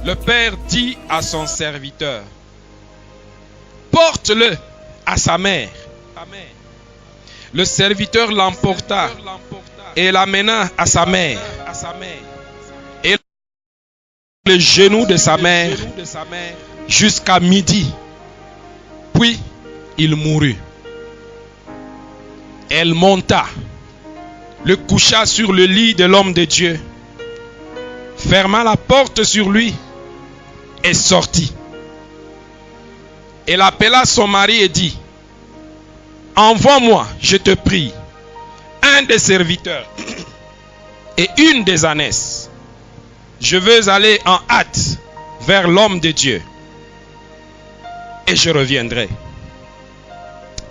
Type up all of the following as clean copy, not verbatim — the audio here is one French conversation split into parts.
Le père dit à son serviteur, porte-le à sa mère. Le serviteur l'emporta et l'amena à sa mère. Et le genou de sa mère jusqu'à midi. Puis il mourut. Elle monta, le coucha sur le lit de l'homme de Dieu, ferma la porte sur lui et sortit. Elle appela son mari et dit, envoie-moi, je te prie, un des serviteurs et une des ânesses. Je veux aller en hâte vers l'homme de Dieu et je reviendrai.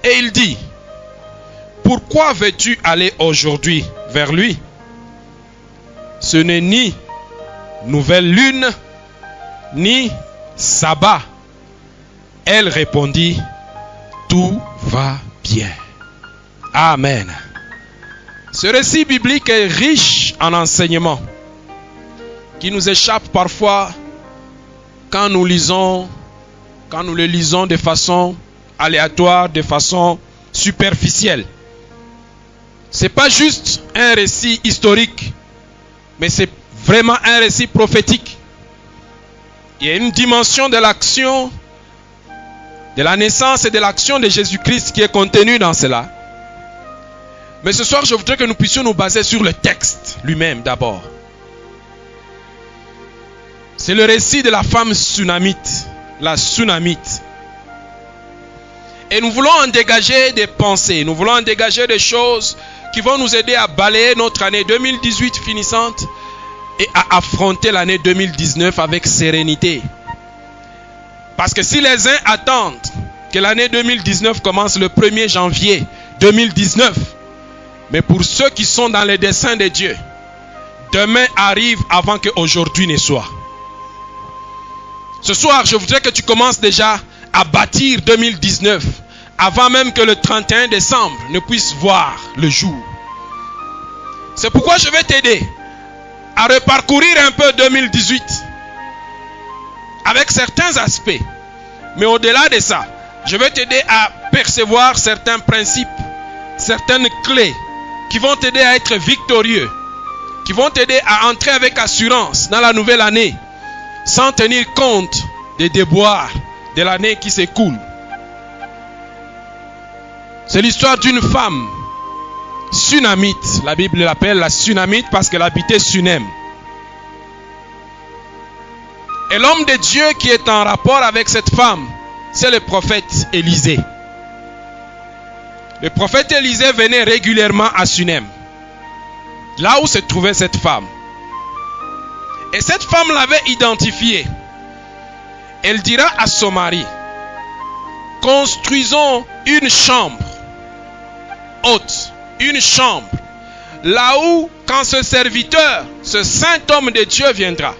Et il dit, pourquoi veux-tu aller aujourd'hui vers lui? Ce n'est ni nouvelle lune, ni sabbat. Elle répondit, tout va bien. Amen. Ce récit biblique est riche en enseignements qui nous échappent parfois quand nous le lisons de façon aléatoire, de façon superficielle. Ce n'est pas juste un récit historique, mais c'est vraiment un récit prophétique. Il y a une dimension de l'action, de la naissance et de l'action de Jésus-Christ qui est contenue dans cela. Mais ce soir, je voudrais que nous puissions nous baser sur le texte lui-même d'abord. C'est le récit de la femme Sunamite, la Sunamite. Et nous voulons en dégager des pensées, nous voulons en dégager des choses qui vont nous aider à balayer notre année 2018 finissante et à affronter l'année 2019 avec sérénité. Parce que si les uns attendent que l'année 2019 commence le 1er janvier 2019, mais pour ceux qui sont dans les desseins de Dieu, demain arrive avant qu'aujourd'hui ne soit. Ce soir, je voudrais que tu commences déjà à bâtir 2019 avant même que le 31 décembre ne puisse voir le jour. C'est pourquoi je vais t'aider à reparcourir un peu 2018 avec certains aspects. Mais au-delà de ça, je vais t'aider à percevoir certains principes, certaines clés qui vont t'aider à être victorieux, qui vont t'aider à entrer avec assurance dans la nouvelle année, sans tenir compte des déboires de l'année qui s'écoule. C'est l'histoire d'une femme, Sunamite. La Bible l'appelle la Sunamite parce qu'elle habitait Sunem. Et l'homme de Dieu qui est en rapport avec cette femme, c'est le prophète Élisée. Le prophète Élisée venait régulièrement à Sunem, là où se trouvait cette femme. Et cette femme l'avait identifiée. Elle dira à son mari, construisons une chambre haute, une chambre, là où quand ce serviteur, ce saint homme de Dieu viendra,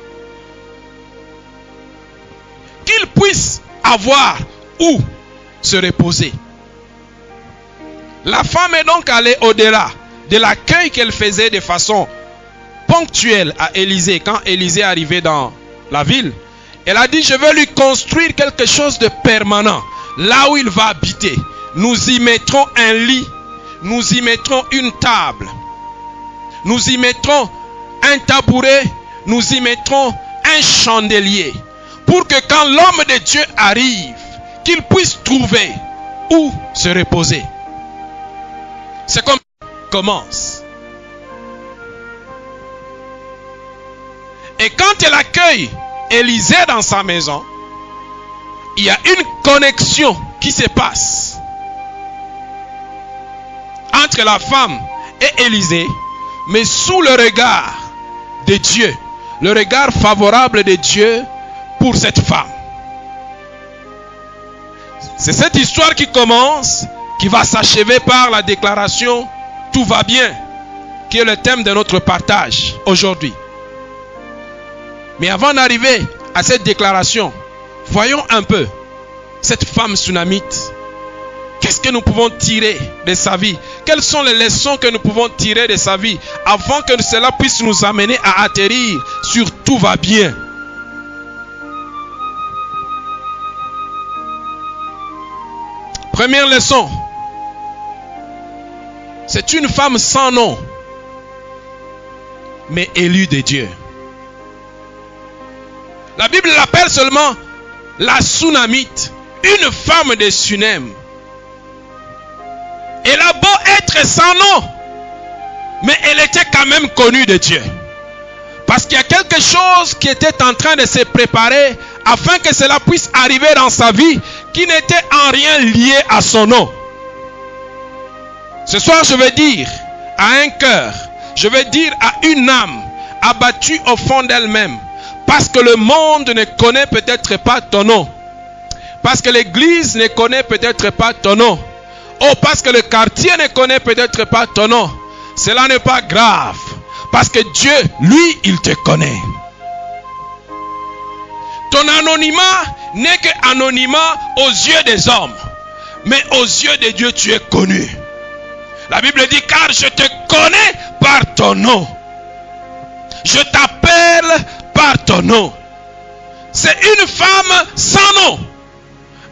qu'il puisse avoir où se reposer. La femme est donc allée au-delà de l'accueil qu'elle faisait de façon ponctuelle à Élisée. Quand Élisée arrivait dans la ville, elle a dit, je veux lui construire quelque chose de permanent. Là où il va habiter, nous y mettrons un lit, nous y mettrons une table, nous y mettrons un tabouret, nous y mettrons un chandelier. Pour que quand l'homme de Dieu arrive, qu'il puisse trouver où se reposer. C'est comme ça commence. Et quand elle accueille Élisée dans sa maison, il y a une connexion qui se passe entre la femme et Élisée, mais sous le regard de Dieu, le regard favorable de Dieu pour cette femme. C'est cette histoire qui commence, qui va s'achever par la déclaration « Tout va bien », qui est le thème de notre partage aujourd'hui. Mais avant d'arriver à cette déclaration, voyons un peu cette femme Sunamite. Qu'est-ce que nous pouvons tirer de sa vie? Quelles sont les leçons que nous pouvons tirer de sa vie avant que cela puisse nous amener à atterrir sur « Tout va bien ». Première leçon. C'est une femme sans nom, mais élue de Dieu. La Bible l'appelle seulement la Sunamite, une femme de Sunem. Elle a beau être sans nom, mais elle était quand même connue de Dieu. Parce qu'il y a quelque chose qui était en train de se préparer afin que cela puisse arriver dans sa vie qui n'était en rien lié à son nom. Ce soir, je vais dire à un cœur, je vais dire à une âme abattue au fond d'elle-même, parce que le monde ne connaît peut-être pas ton nom, parce que l'église ne connaît peut-être pas ton nom, oh, parce que le quartier ne connaît peut-être pas ton nom. Cela n'est pas grave, parce que Dieu, lui, il te connaît. Ton anonymat n'est qu'anonymat aux yeux des hommes, mais aux yeux de Dieu, tu es connu. La Bible dit, car je te connais par ton nom. Je t'appelle par ton nom. C'est une femme sans nom,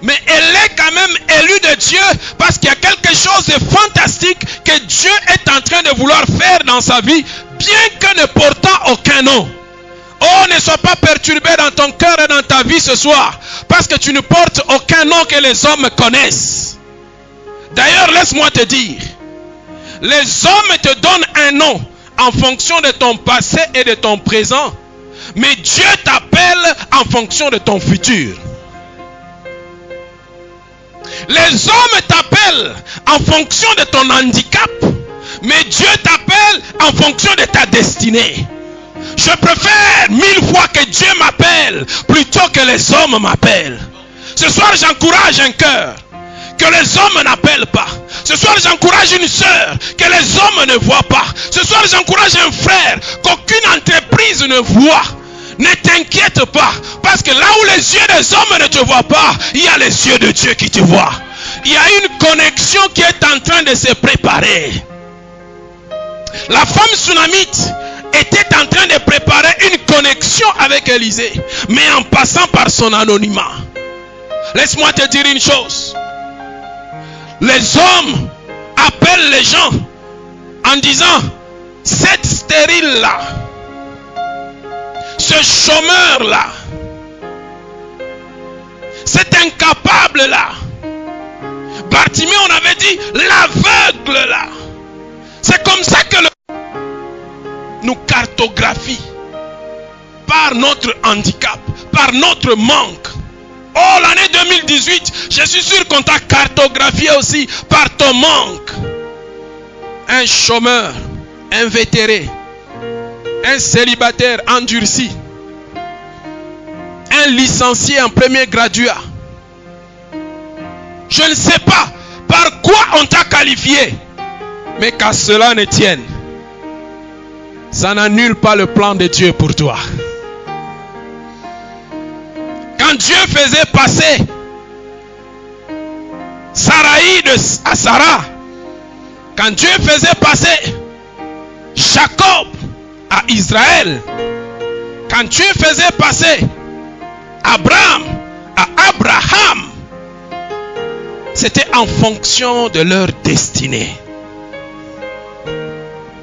mais elle est quand même élue de Dieu parce qu'il y a quelque chose de fantastique que Dieu est en train de vouloir faire dans sa vie, bien que ne portant aucun nom. Oh, ne sois pas perturbé dans ton cœur et dans ta vie ce soir, parce que tu ne portes aucun nom que les hommes connaissent. D'ailleurs, laisse-moi te dire, les hommes te donnent un nom en fonction de ton passé et de ton présent, mais Dieu t'appelle en fonction de ton futur. Les hommes t'appellent en fonction de ton handicap, mais Dieu t'appelle en fonction de ta destinée. Je préfère 1000 fois que Dieu m'appelle plutôt que les hommes m'appellent. Ce soir, j'encourage un cœur que les hommes n'appellent pas. Ce soir, j'encourage une sœur que les hommes ne voient pas. Ce soir, j'encourage un frère qu'aucune entreprise ne voit. Ne t'inquiète pas, parce que là où les yeux des hommes ne te voient pas, il y a les yeux de Dieu qui te voient. Il y a une connexion qui est en train de se préparer. La femme Sunamite était en train de préparer une connexion avec Élisée, mais en passant par son anonymat. Laisse-moi te dire une chose. Les hommes appellent les gens en disant, cette stérile-là, ce chômeur-là, cet incapable-là, Bartimée, on avait dit, l'aveugle-là. C'est comme ça que nous cartographie par notre handicap, par notre manque. Oh, l'année 2018, je suis sûr qu'on t'a cartographié aussi par ton manque. Un chômeur, invétéré, un célibataire endurci, un licencié en premier graduat. Je ne sais pas par quoi on t'a qualifié, mais qu'à cela ne tienne, ça n'annule pas le plan de Dieu pour toi. Quand Dieu faisait passer Saraï à Sarah, quand Dieu faisait passer Jacob à Israël, quand Dieu faisait passer Abraham à Abraham, c'était en fonction de leur destinée.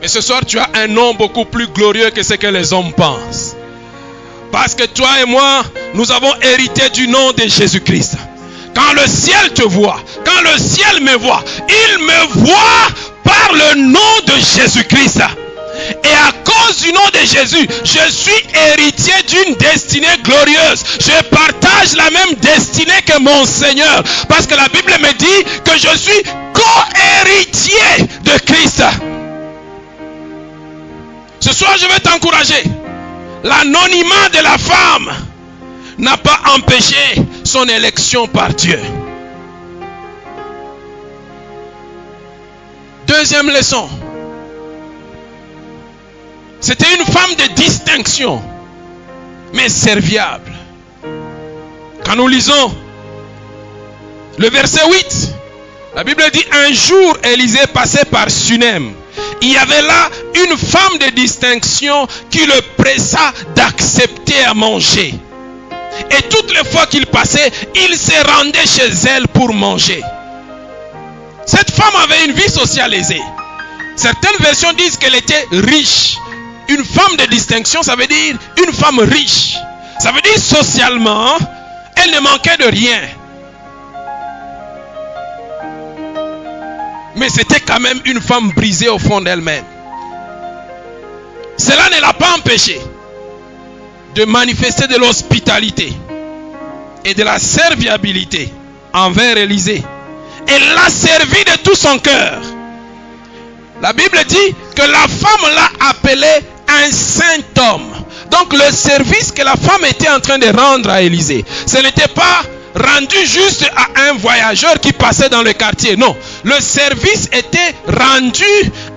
Mais ce soir, tu as un nom beaucoup plus glorieux que ce que les hommes pensent. Parce que toi et moi, nous avons hérité du nom de Jésus-Christ. Quand le ciel te voit, quand le ciel me voit, il me voit par le nom de Jésus-Christ. Et à cause du nom de Jésus, je suis héritier d'une destinée glorieuse. Je partage la même destinée que mon Seigneur. Parce que la Bible me dit que je suis co-héritier de Christ. Ce soir, je vais t'encourager. L'anonymat de la femme n'a pas empêché son élection par Dieu. Deuxième leçon. C'était une femme de distinction, mais serviable. Quand nous lisons le verset 8, la Bible dit, un jour Élisée passait par Sunem. Il y avait là une femme de distinction qui le pressa d'accepter à manger. Et toutes les fois qu'il passait, il se rendait chez elle pour manger. Cette femme avait une vie sociale aisée. Certaines versions disent qu'elle était riche. Une femme de distinction, ça veut dire une femme riche. Ça veut dire socialement, elle ne manquait de rien. Mais c'était quand même une femme brisée au fond d'elle-même. Cela ne l'a pas empêchée de manifester de l'hospitalité et de la serviabilité envers Élisée. Elle l'a servi de tout son cœur. La Bible dit que la femme l'a appelé un saint homme. Donc le service que la femme était en train de rendre à Élisée, ce n'était pas rendu juste à un voyageur qui passait dans le quartier. Non, le service était rendu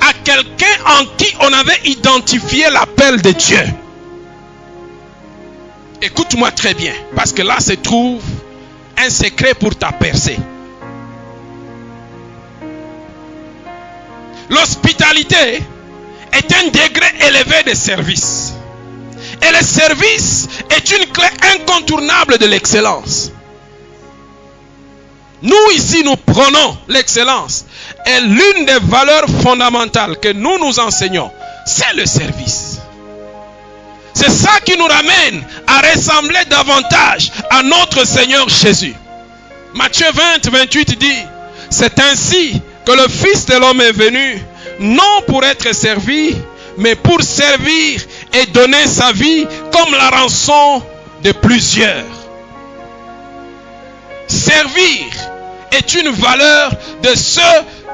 à quelqu'un en qui on avait identifié l'appel de Dieu. Écoute-moi très bien, parce que là se trouve un secret pour ta percée. L'hospitalité est un degré élevé de service. Et le service est une clé incontournable de l'excellence. Nous ici, nous prenons l'excellence. Et l'une des valeurs fondamentales que nous enseignons, c'est le service. C'est ça qui nous ramène à ressembler davantage à notre Seigneur Jésus. Matthieu 20, 28 dit, c'est ainsi que le Fils de l'homme est venu, non pour être servi, mais pour servir et donner sa vie comme la rançon de plusieurs. Servir est une valeur de ceux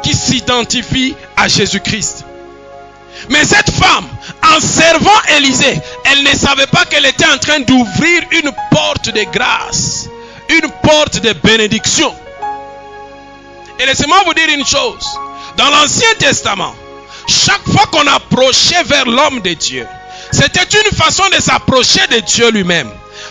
qui s'identifient à Jésus-Christ. Mais cette femme, en servant Élisée, elle ne savait pas qu'elle était en train d'ouvrir une porte de grâce, une porte de bénédiction. Et laissez-moi vous dire une chose. Dans l'Ancien Testament, chaque fois qu'on approchait vers l'homme de Dieu, c'était une façon de s'approcher de Dieu lui-même.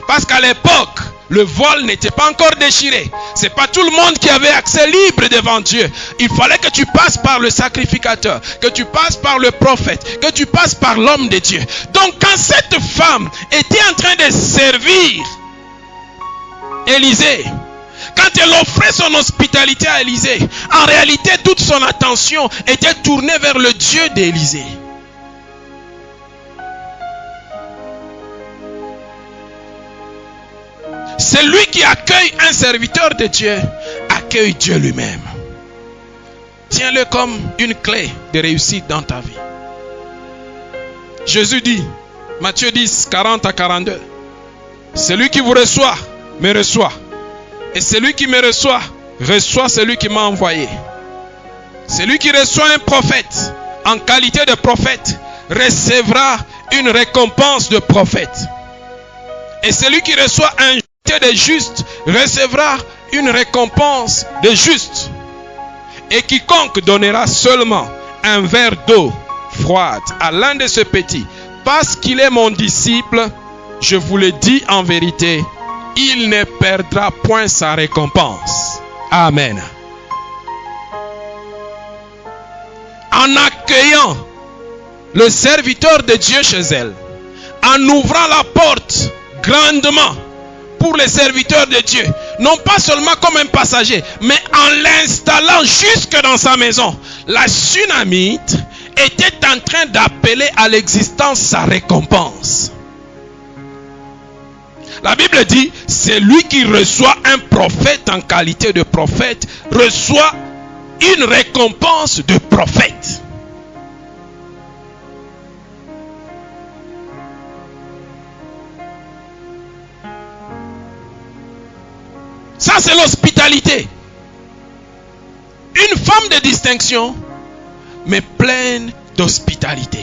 Parce qu'à l'époque, le voile n'était pas encore déchiré. Ce n'est pas tout le monde qui avait accès libre devant Dieu. Il fallait que tu passes par le sacrificateur, que tu passes par le prophète, que tu passes par l'homme de Dieu. Donc quand cette femme était en train de servir Élisée, quand elle offrait son hospitalité à Élisée, en réalité toute son attention était tournée vers le Dieu d'Élisée. Celui qui accueille un serviteur de Dieu, accueille Dieu lui-même. Tiens-le comme une clé de réussite dans ta vie. Jésus dit, Matthieu 10, 40 à 42, celui qui vous reçoit, me reçoit. Et celui qui me reçoit, reçoit celui qui m'a envoyé. Celui qui reçoit un prophète, en qualité de prophète, recevra une récompense de prophète. Et celui qui reçoit un de juste recevra une récompense de juste. Et quiconque donnera seulement un verre d'eau froide à l'un de ces petits, parce qu'il est mon disciple, je vous le dis en vérité, il ne perdra point sa récompense. Amen. En accueillant le serviteur de Dieu chez elle, en ouvrant la porte grandement pour les serviteurs de Dieu, non pas seulement comme un passager, mais en l'installant jusque dans sa maison, la Sunamite était en train d'appeler à l'existence sa récompense. La Bible dit, celui qui reçoit un prophète en qualité de prophète, reçoit une récompense de prophète. Ça, c'est l'hospitalité. Une femme de distinction, mais pleine d'hospitalité.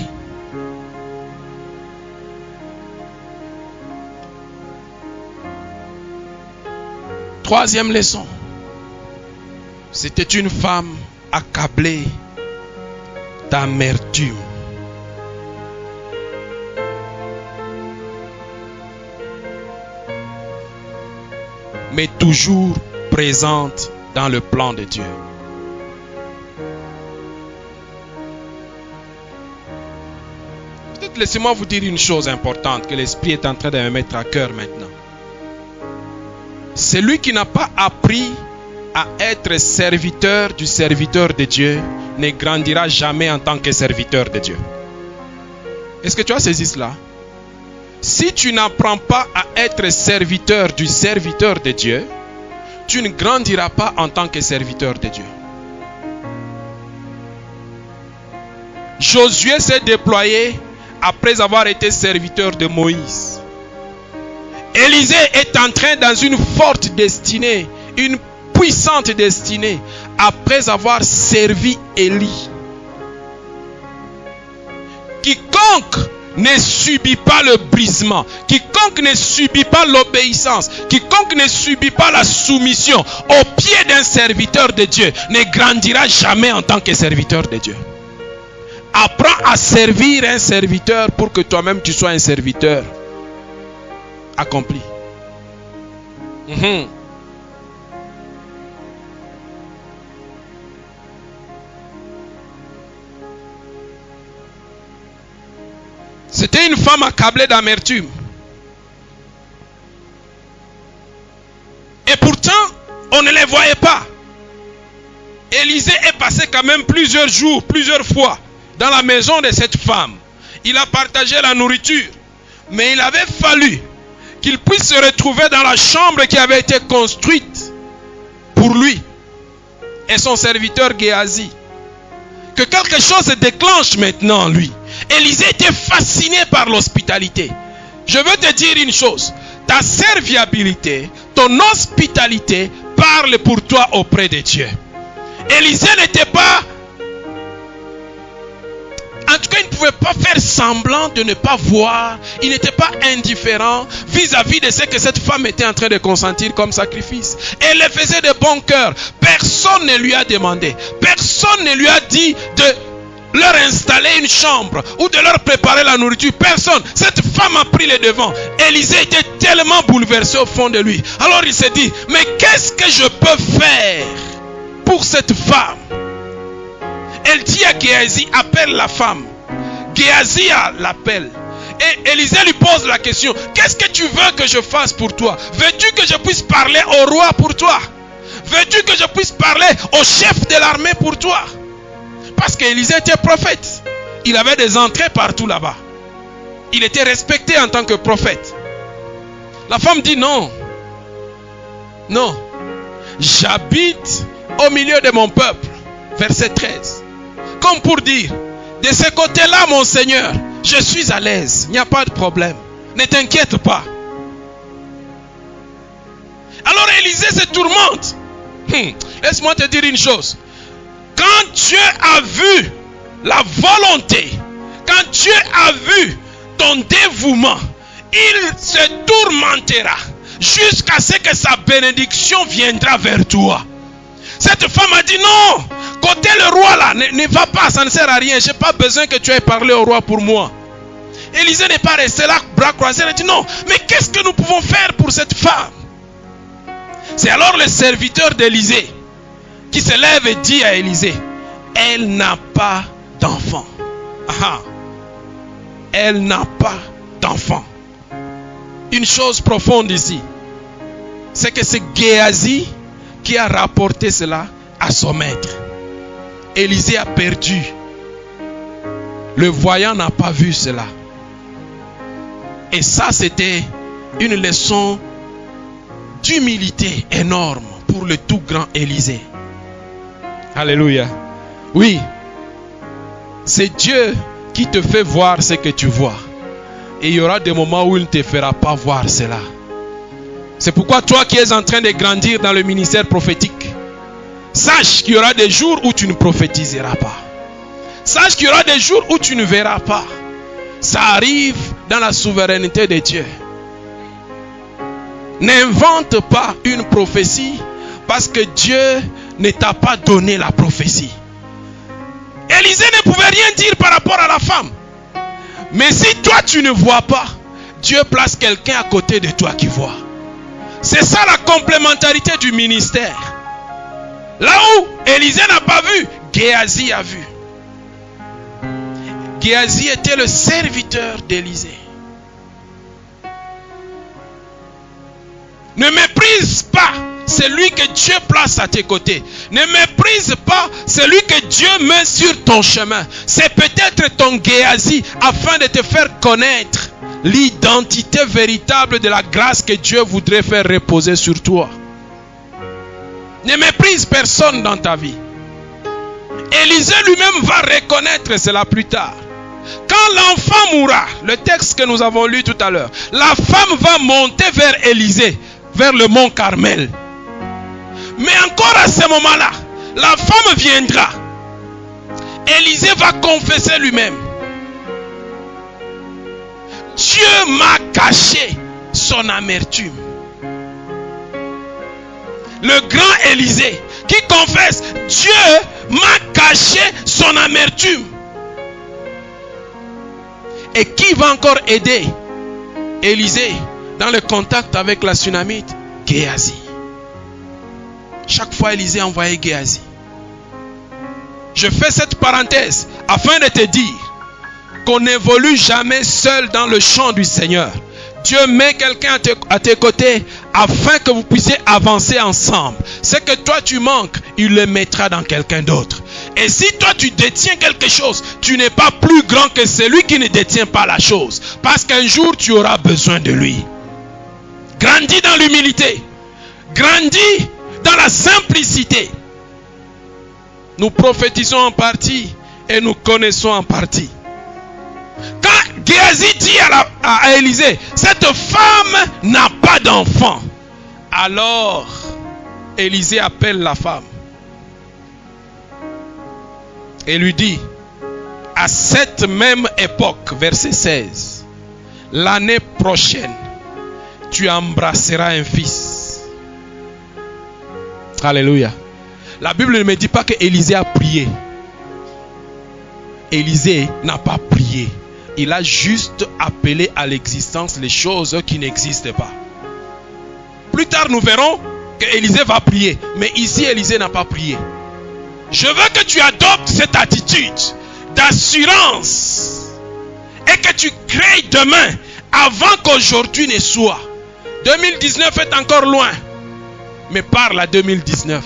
Troisième leçon. C'était une femme accablée d'amertume. Mais toujours présente dans le plan de Dieu. Peut-être laissez-moi vous dire une chose importante que l'Esprit est en train de me mettre à cœur maintenant. Celui qui n'a pas appris à être serviteur du serviteur de Dieu ne grandira jamais en tant que serviteur de Dieu. Est-ce que tu as saisi cela? Si tu n'apprends pas à être serviteur du serviteur de Dieu, tu ne grandiras pas en tant que serviteur de Dieu. Josué s'est déployé après avoir été serviteur de Moïse. Élisée est entré dans une forte destinée, une puissante destinée, après avoir servi Élie. Quiconque ne subit pas le brisement, quiconque ne subit pas l'obéissance, quiconque ne subit pas la soumission au pied d'un serviteur de Dieu ne grandira jamais en tant que serviteur de Dieu. Apprends à servir un serviteur pour que toi-même tu sois un serviteur accompli. C'était une femme accablée d'amertume. Et pourtant, on ne les voyait pas. Élisée est passé quand même plusieurs jours, plusieurs fois dans la maison de cette femme. Il a partagé la nourriture. Mais il avait fallu qu'il puisse se retrouver dans la chambre qui avait été construite pour lui et son serviteur Géasi. Que quelque chose se déclenche maintenant en lui. Élisée était fasciné par l'hospitalité. Je veux te dire une chose. Ta serviabilité, ton hospitalité parle pour toi auprès de Dieu. Élisée n'était pas... En tout cas, il ne pouvait pas faire semblant de ne pas voir. Il n'était pas indifférent vis-à-vis de ce que cette femme était en train de consentir comme sacrifice. Elle le faisait de bon cœur. Personne ne lui a demandé. Personne ne lui a dit de leur installer une chambre ou de leur préparer la nourriture. Personne. Cette femme a pris les devants. Élisée était tellement bouleversé au fond de lui. Alors il s'est dit, mais qu'est-ce que je peux faire pour cette femme? Elle dit à Géasi, appelle la femme. Géasi l'appelle. Et Élisée lui pose la question, qu'est-ce que tu veux que je fasse pour toi? Veux-tu que je puisse parler au roi pour toi? Veux-tu que je puisse parler au chef de l'armée pour toi? Parce qu'Élisée était prophète. Il avait des entrées partout là-bas. Il était respecté en tant que prophète. La femme dit non. Non. J'habite au milieu de mon peuple. Verset 13. Comme pour dire, de ce côté-là, mon Seigneur, je suis à l'aise. Il n'y a pas de problème. Ne t'inquiète pas. Alors Élisée se tourmente. Laisse-moi te dire une chose. Quand Dieu a vu la volonté, quand Dieu a vu ton dévouement, il se tourmentera jusqu'à ce que sa bénédiction viendra vers toi. Cette femme a dit non. Côté le roi là, ne va pas, ça ne sert à rien. Je n'ai pas besoin que tu ailles parler au roi pour moi. Élisée n'est pas resté là, bras croisés. Il a dit non, mais qu'est-ce que nous pouvons faire pour cette femme? C'est alors le serviteur d'Élisée qui se lève et dit à Élisée, elle n'a pas d'enfant. Elle n'a pas d'enfant. Une chose profonde ici, c'est que c'est Géasi qui a rapporté cela à son maître. Élisée a perdu. Le voyant n'a pas vu cela. Et ça, c'était une leçon d'humilité énorme pour le tout grand Élisée. Alléluia. Oui. C'est Dieu qui te fait voir ce que tu vois. Et il y aura des moments où il ne te fera pas voir cela. C'est pourquoi toi qui es en train de grandir dans le ministère prophétique, sache qu'il y aura des jours où tu ne prophétiseras pas. Sache qu'il y aura des jours où tu ne verras pas. Ça arrive dans la souveraineté de Dieu. N'invente pas une prophétie parce que Dieu ne t'a pas donné la prophétie. Élisée ne pouvait rien dire par rapport à la femme. Mais si toi tu ne vois pas, Dieu place quelqu'un à côté de toi qui voit. C'est ça la complémentarité du ministère. Là où Élisée n'a pas vu, Géasi a vu. Géasi était le serviteur d'Élisée. Ne méprise pas ce celui que Dieu place à tes côtés. Ne méprise pas celui que Dieu met sur ton chemin. C'est peut-être ton Géasi afin de te faire connaître l'identité véritable de la grâce que Dieu voudrait faire reposer sur toi. Ne méprise personne dans ta vie. Élisée lui-même va reconnaître cela plus tard. Quand l'enfant mourra, le texte que nous avons lu tout à l'heure, la femme va monter vers Élisée, vers le mont Carmel. Mais encore à ce moment-là, la femme viendra. Élisée va confesser lui-même. Dieu m'a caché son amertume. Le grand Élisée qui confesse, Dieu m'a caché son amertume. Et qui va encore aider Élisée dans le contact avec la Sunamite? Géasi. Chaque fois Élisée envoyait Géasi. Je fais cette parenthèse afin de te dire qu'on n'évolue jamais seul dans le champ du Seigneur. Dieu met quelqu'un à tes côtés afin que vous puissiez avancer ensemble. Ce que toi tu manques, il le mettra dans quelqu'un d'autre. Et si toi tu détiens quelque chose, tu n'es pas plus grand que celui qui ne détient pas la chose. Parce qu'un jour tu auras besoin de lui. Grandis dans l'humilité. Grandis dans la simplicité. Nous prophétisons en partie et nous connaissons en partie. Quand Géasi dit à Élisée, cette femme n'a pas d'enfant. Alors, Élisée appelle la femme et lui dit, à cette même époque, verset 16, l'année prochaine, tu embrasseras un fils. Alléluia. La Bible ne me dit pas que Élisée a prié. Élisée n'a pas prié. Il a juste appelé à l'existence les choses qui n'existent pas. Plus tard, nous verrons que Élisée va prier. Mais ici, Élisée n'a pas prié. Je veux que tu adoptes cette attitude d'assurance et que tu crées demain avant qu'aujourd'hui ne soit. 2019 est encore loin. Mais parle à 2019.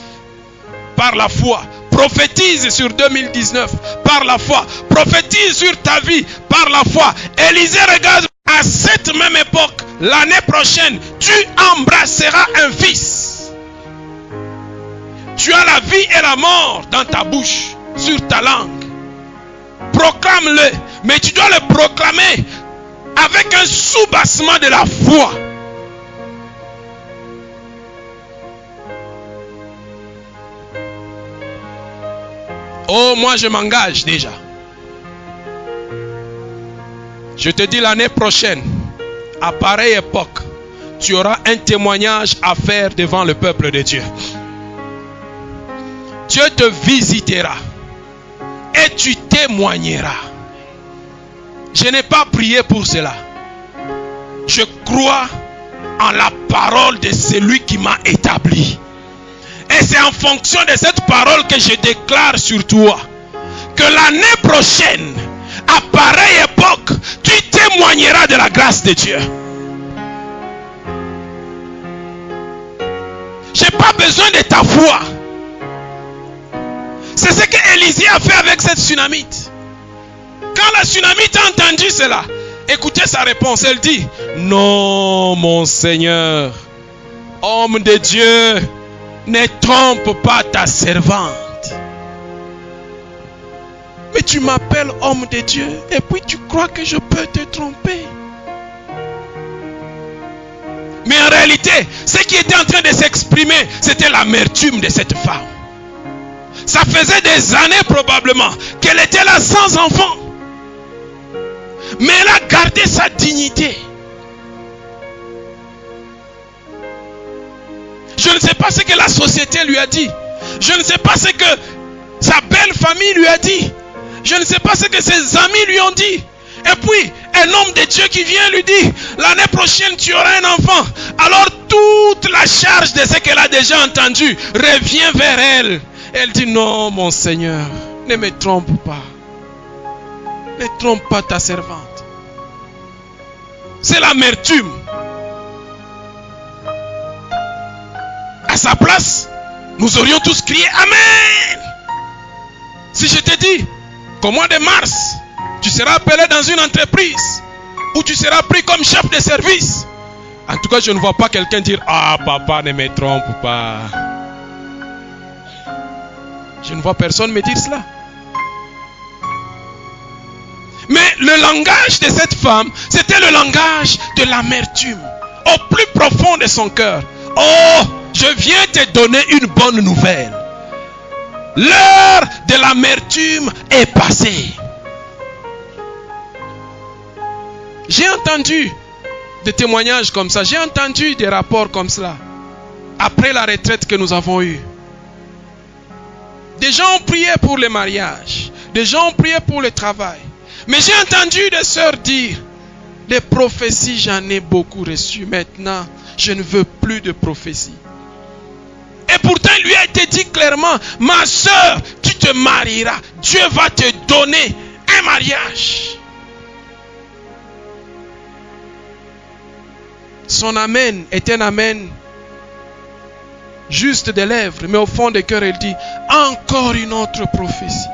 Par la foi. Prophétise sur 2019 par la foi. Prophétise sur ta vie par la foi. Élisée regarde, à cette même époque, l'année prochaine, tu embrasseras un fils. Tu as la vie et la mort dans ta bouche, sur ta langue. Proclame-le, mais tu dois le proclamer avec un soubassement de la foi. Oh, moi je m'engage déjà. Je te dis l'année prochaine, à pareille époque, tu auras un témoignage à faire devant le peuple de Dieu. Dieu te visitera et tu témoigneras. Je n'ai pas prié pour cela. Je crois en la parole de celui qui m'a établi. Et c'est en fonction de cette parole que je déclare sur toi que l'année prochaine, à pareille époque, tu témoigneras de la grâce de Dieu. Je n'ai pas besoin de ta foi. C'est ce que Élisée a fait avec cette Sunamite. Quand la Sunamite a entendu cela, écoutez sa réponse. Elle dit, non mon Seigneur, homme de Dieu, ne trompe pas ta servante. Mais tu m'appelles homme de Dieu et puis tu crois que je peux te tromper. Mais en réalité, ce qui était en train de s'exprimer, c'était l'amertume de cette femme. Ça faisait des années probablement qu'elle était là sans enfant. Mais elle a gardé sa dignité. Je ne sais pas ce que la société lui a dit. Je ne sais pas ce que sa belle famille lui a dit. Je ne sais pas ce que ses amis lui ont dit. Et puis, un homme de Dieu qui vient lui dit, l'année prochaine tu auras un enfant. Alors toute la charge de ce qu'elle a déjà entendu revient vers elle. Elle dit, non mon Seigneur, ne me trompe pas. Ne trompe pas ta servante. C'est l'amertume. À sa place, nous aurions tous crié Amen. Si je te dis qu'au mois de mars, tu seras appelé dans une entreprise où tu seras pris comme chef de service, en tout cas, je ne vois pas quelqu'un dire ah, papa, ne me trompe pas. Je ne vois personne me dire cela. Mais le langage de cette femme, c'était le langage de l'amertume, au plus profond de son cœur. Oh, je viens te donner une bonne nouvelle. L'heure de l'amertume est passée. J'ai entendu des témoignages comme ça. J'ai entendu des rapports comme cela. Après la retraite que nous avons eue. Des gens ont prié pour le mariage. Des gens ont prié pour le travail. Mais j'ai entendu des sœurs dire, des prophéties, j'en ai beaucoup reçues. Maintenant, je ne veux plus de prophéties. Et pourtant, il lui a été dit clairement, ma sœur, tu te marieras. Dieu va te donner un mariage. Son amen est un amen juste des lèvres, mais au fond du cœur, elle dit, encore une autre prophétie.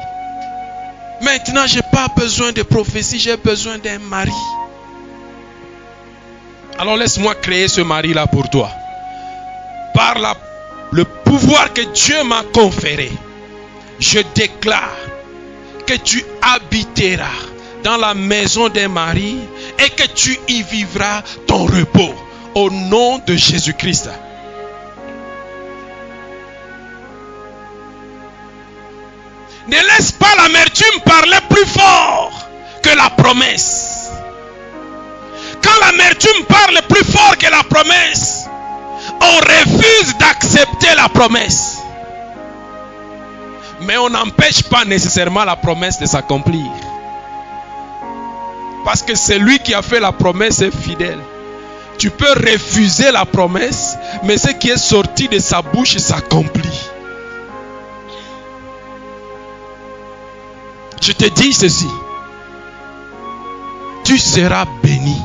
Maintenant, je n'ai pas besoin de prophétie, j'ai besoin d'un mari. Alors laisse-moi créer ce mari-là pour toi. Par le pouvoir que Dieu m'a conféré, je déclare que tu habiteras dans la maison d'un mari et que tu y vivras ton repos au nom de Jésus-Christ. Ne laisse pas l'amertume parler plus fort que la promesse. Quand l'amertume parle plus fort que la promesse, on refuse d'accepter la promesse. Mais on n'empêche pas nécessairement la promesse de s'accomplir. Parce que celui qui a fait la promesse est fidèle. Tu peux refuser la promesse, mais ce qui est sorti de sa bouche s'accomplit. Je te dis ceci. Tu seras béni.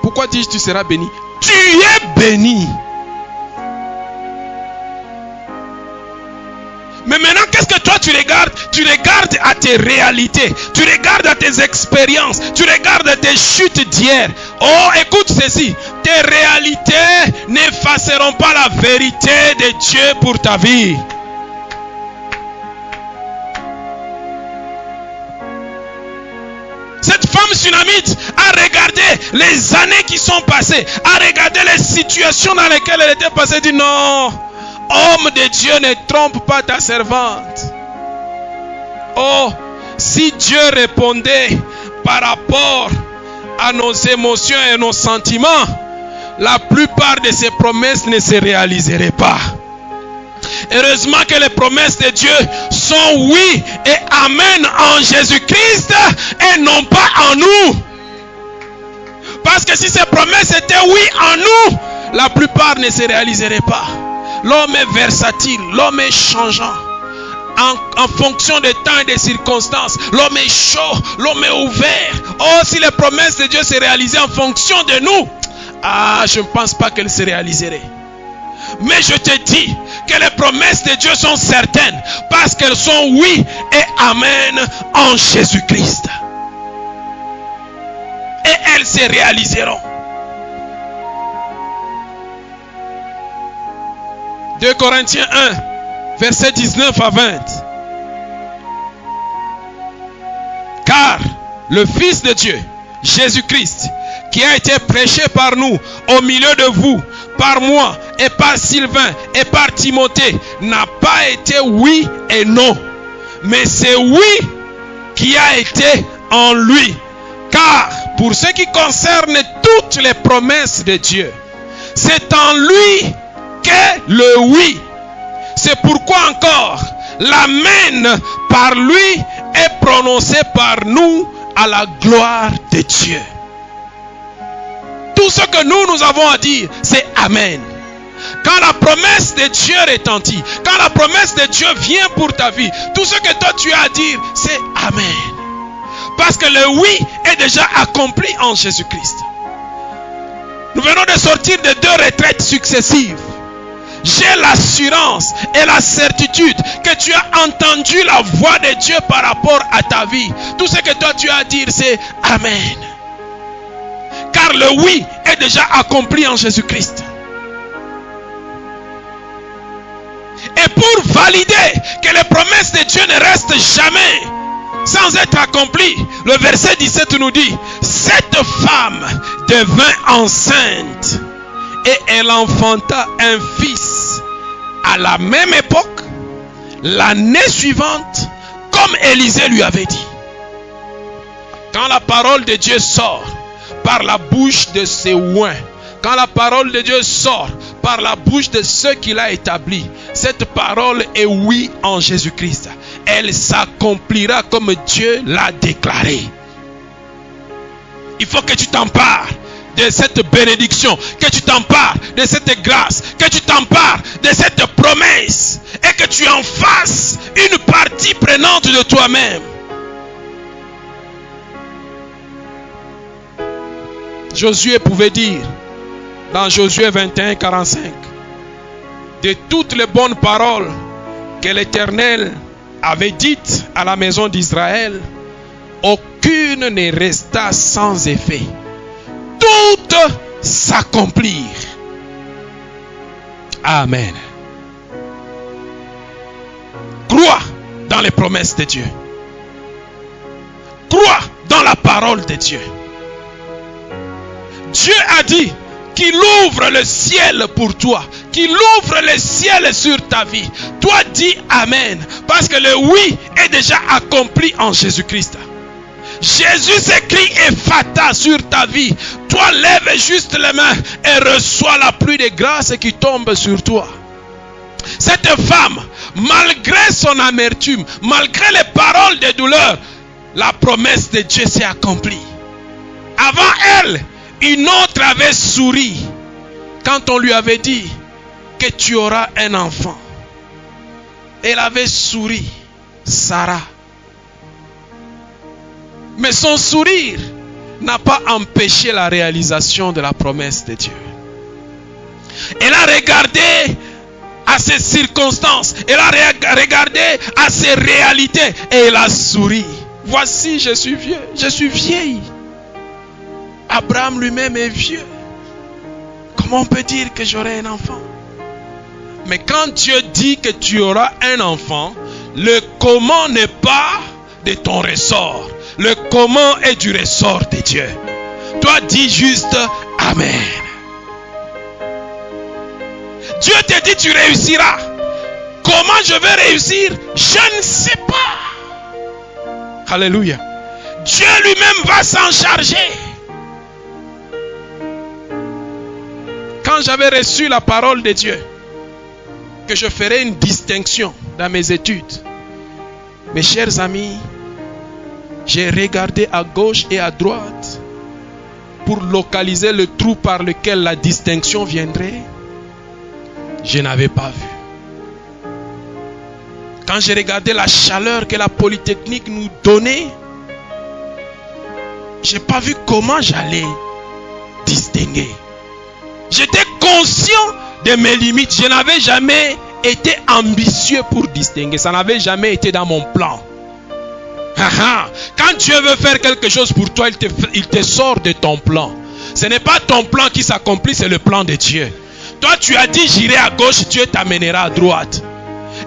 Pourquoi dis-je tu seras béni? Tu es béni. Mais maintenant, qu'est-ce que toi tu regardes? Tu regardes à tes réalités. Tu regardes à tes expériences. Tu regardes à tes chutes d'hier. Oh, écoute ceci. Tes réalités n'effaceront pas la vérité de Dieu pour ta vie. Cette femme sunamite a regardé les années qui sont passées, a regardé les situations dans lesquelles elle était passée, dit non, homme de Dieu, ne trompe pas ta servante. Oh, si Dieu répondait par rapport à nos émotions et nos sentiments, la plupart de ses promesses ne se réaliseraient pas. Heureusement que les promesses de Dieu sont oui et amen en Jésus-Christ et non pas en nous. Parce que si ces promesses étaient oui en nous, la plupart ne se réaliseraient pas. L'homme est versatile, l'homme est changeant. En fonction des temps et des circonstances, l'homme est chaud, l'homme est ouvert. Oh, si les promesses de Dieu se réalisaient en fonction de nous, je ne pense pas qu'elles se réaliseraient. Mais je te dis que les promesses de Dieu sont certaines parce qu'elles sont oui et amen en Jésus-Christ. Et elles se réaliseront. 2 Corinthiens 1, versets 19 à 20. Car le Fils de Dieu, Jésus-Christ, qui a été prêché par nous au milieu de vous, par moi et par Sylvain et par Timothée, n'a pas été oui et non, mais c'est oui qui a été en lui. Car pour ce qui concerne toutes les promesses de Dieu, c'est en lui qu'est le oui. C'est pourquoi encore l'amen par lui est prononcé par nous à la gloire de Dieu. Tout ce que nous avons à dire, c'est amen. Quand la promesse de Dieu retentit, quand la promesse de Dieu vient pour ta vie, tout ce que toi tu as à dire, c'est amen. Parce que le oui est déjà accompli en Jésus-Christ. Nous venons de sortir de 2 retraites successives. j'ai l'assurance et la certitude que tu as entendu la voix de Dieu par rapport à ta vie. Tout ce que toi tu as à dire, c'est Amen. Car le oui est déjà accompli en Jésus-Christ. Et pour valider que les promesses de Dieu ne restent jamais sans être accomplies, le verset 17 nous dit, cette femme devint enceinte et elle enfanta un fils à la même époque, l'année suivante, comme Élisée lui avait dit. Quand la parole de Dieu sort par la bouche de ses oints, quand la parole de Dieu sort par la bouche de ceux qu'il a établis, cette parole est oui en Jésus-Christ. Elle s'accomplira comme Dieu l'a déclaré. Il faut que tu t'empares de cette bénédiction, que tu t'empares de cette grâce, que tu t'empares de cette promesse et que tu en fasses une partie prenante de toi-même. Josué pouvait dire dans Josué 21, 45, de toutes les bonnes paroles que l'Éternel avait dites à la maison d'Israël, aucune ne resta sans effet. Toutes s'accomplirent. Amen. Crois dans les promesses de Dieu. Crois dans la parole de Dieu. Dieu a dit qu'il ouvre le ciel pour toi, qu'il ouvre le ciel sur ta vie. Toi dis Amen, parce que le oui est déjà accompli en Jésus-Christ. Jésus s'écrit Ephata sur ta vie. Toi lève juste les mains et reçois la pluie de grâce qui tombe sur toi. Cette femme, malgré son amertume, malgré les paroles de douleur, la promesse de Dieu s'est accomplie. Avant elle, une autre avait souri quand on lui avait dit que tu auras un enfant. Elle avait souri, Sarah. Mais son sourire n'a pas empêché la réalisation de la promesse de Dieu. Elle a regardé à ses circonstances, elle a regardé à ses réalités et elle a souri. Voici, je suis vieux, je suis vieille. Abraham lui-même est vieux. Comment on peut dire que j'aurai un enfant? Mais quand Dieu dit que tu auras un enfant, le comment n'est pas de ton ressort. Le comment est du ressort de Dieu. Toi dis juste Amen. Dieu te dit tu réussiras. Comment je vais réussir? Je ne sais pas. Alléluia. Dieu lui-même va s'en charger. Quand j'avais reçu la parole de Dieu, que je ferais une distinction dans mes études, mes chers amis, j'ai regardé à gauche et à droite pour localiser le trou par lequel la distinction viendrait. Je n'avais pas vu. Quand j'ai regardé la chaleur que la Polytechnique nous donnait, je n'ai pas vu comment j'allais distinguer. J'étais conscient de mes limites. Je n'avais jamais été ambitieux pour distinguer. Ça n'avait jamais été dans mon plan. Quand Dieu veut faire quelque chose pour toi, il te sort de ton plan. Ce n'est pas ton plan qui s'accomplit, c'est le plan de Dieu. Toi, tu as dit j'irai à gauche, Dieu t'amènera à droite.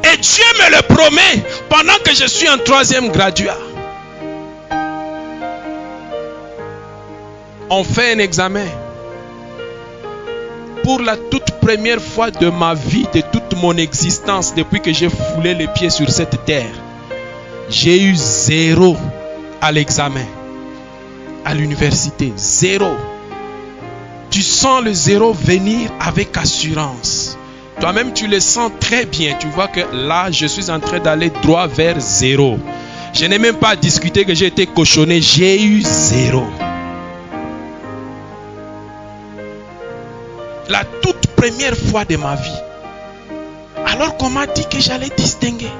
Et Dieu me le promet pendant que je suis en 3e graduat. On fait un examen. Pour la toute première fois de ma vie, de toute mon existence, depuis que j'ai foulé les pieds sur cette terre, j'ai eu 0 à l'examen, à l'université. 0. Tu sens le 0 venir avec assurance. Toi-même, tu le sens très bien. Tu vois que là, je suis en train d'aller droit vers 0. Je n'ai même pas discuté que j'ai été cochonné. J'ai eu 0. La toute première fois de ma vie. Alors qu'on m'a dit que j'allais distinguer.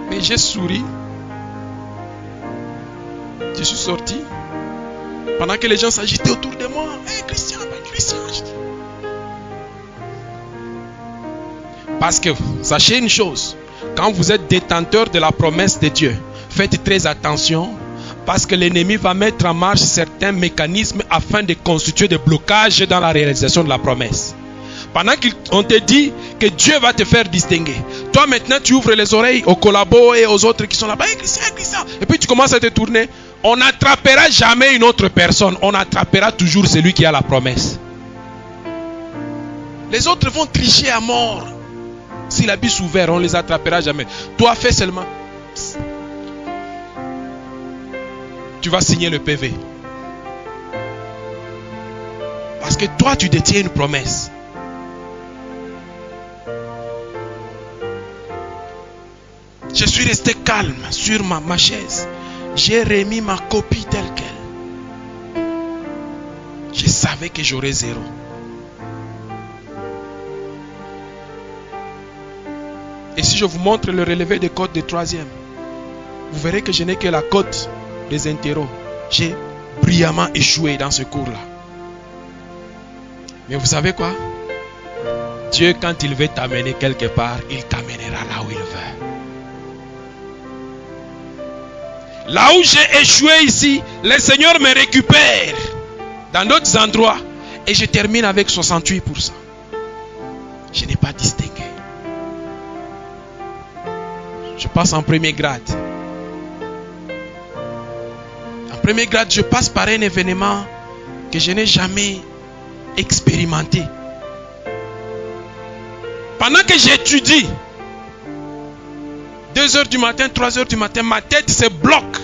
Mais j'ai souri. Je suis sorti. Pendant que les gens s'agitaient autour de moi. Hey, Christian, Christian. Parce que, sachez une chose. Quand vous êtes détenteur de la promesse de Dieu, faites très attention. Parce que l'ennemi va mettre en marche certains mécanismes afin de constituer des blocages dans la réalisation de la promesse. Pendant qu'on te dit que Dieu va te faire distinguer, toi maintenant tu ouvres les oreilles aux collabos et aux autres qui sont là-bas. Hey, Christian, Christian. Et puis tu commences à te tourner. On n'attrapera jamais une autre personne. On attrapera toujours celui qui a la promesse. Les autres vont tricher à mort. Si la bise ouverte, on ne les attrapera jamais. Toi, fais seulement. Tu vas signer le PV. Parce que toi, tu détiens une promesse. Je suis resté calme sur ma chaise. J'ai remis ma copie telle qu'elle. Je savais que j'aurais 0. Et si je vous montre le relevé des codes de 3e, vous verrez que je n'ai que la cote des interros. J'ai brillamment échoué dans ce cours-là. Mais vous savez quoi? Dieu, quand il veut t'amener quelque part, il t'amènera là où il veut. Là où j'ai échoué ici, le Seigneur me récupère dans d'autres endroits et je termine avec 68%. Je n'ai pas distingué. Je passe en premier grade. En premier grade, je passe par un événement que je n'ai jamais expérimenté. Pendant que j'étudie, 2h du matin, 3h du matin, ma tête se bloque.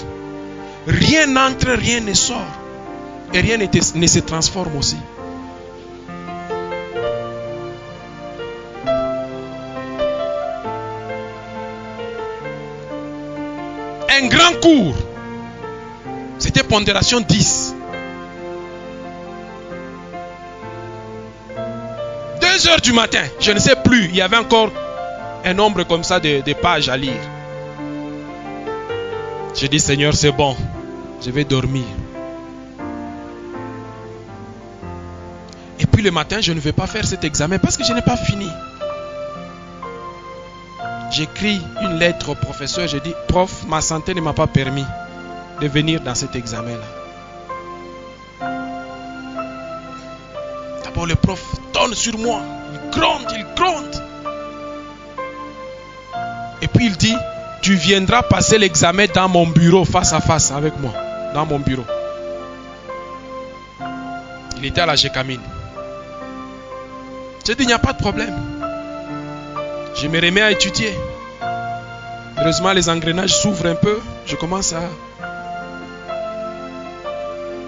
Rien n'entre, rien ne sort. Et rien ne se transforme aussi. Un grand cours. C'était pondération 10. 2h du matin, je ne sais plus, il y avait encore un nombre comme ça de pages à lire. Je dis, Seigneur, c'est bon, je vais dormir. Et puis le matin, je ne vais pas faire cet examen parce que je n'ai pas fini. J'écris une lettre au professeur, je dis, prof, ma santé ne m'a pas permis de venir dans cet examen-là. D'abord, le prof tonne sur moi, il gronde. Et puis il dit, tu viendras passer l'examen dans mon bureau, face à face avec moi, dans mon bureau. Il était à la Gécamine. J'ai dit, il n'y a pas de problème. Je me remets à étudier. Heureusement, les engrenages s'ouvrent un peu. Je commence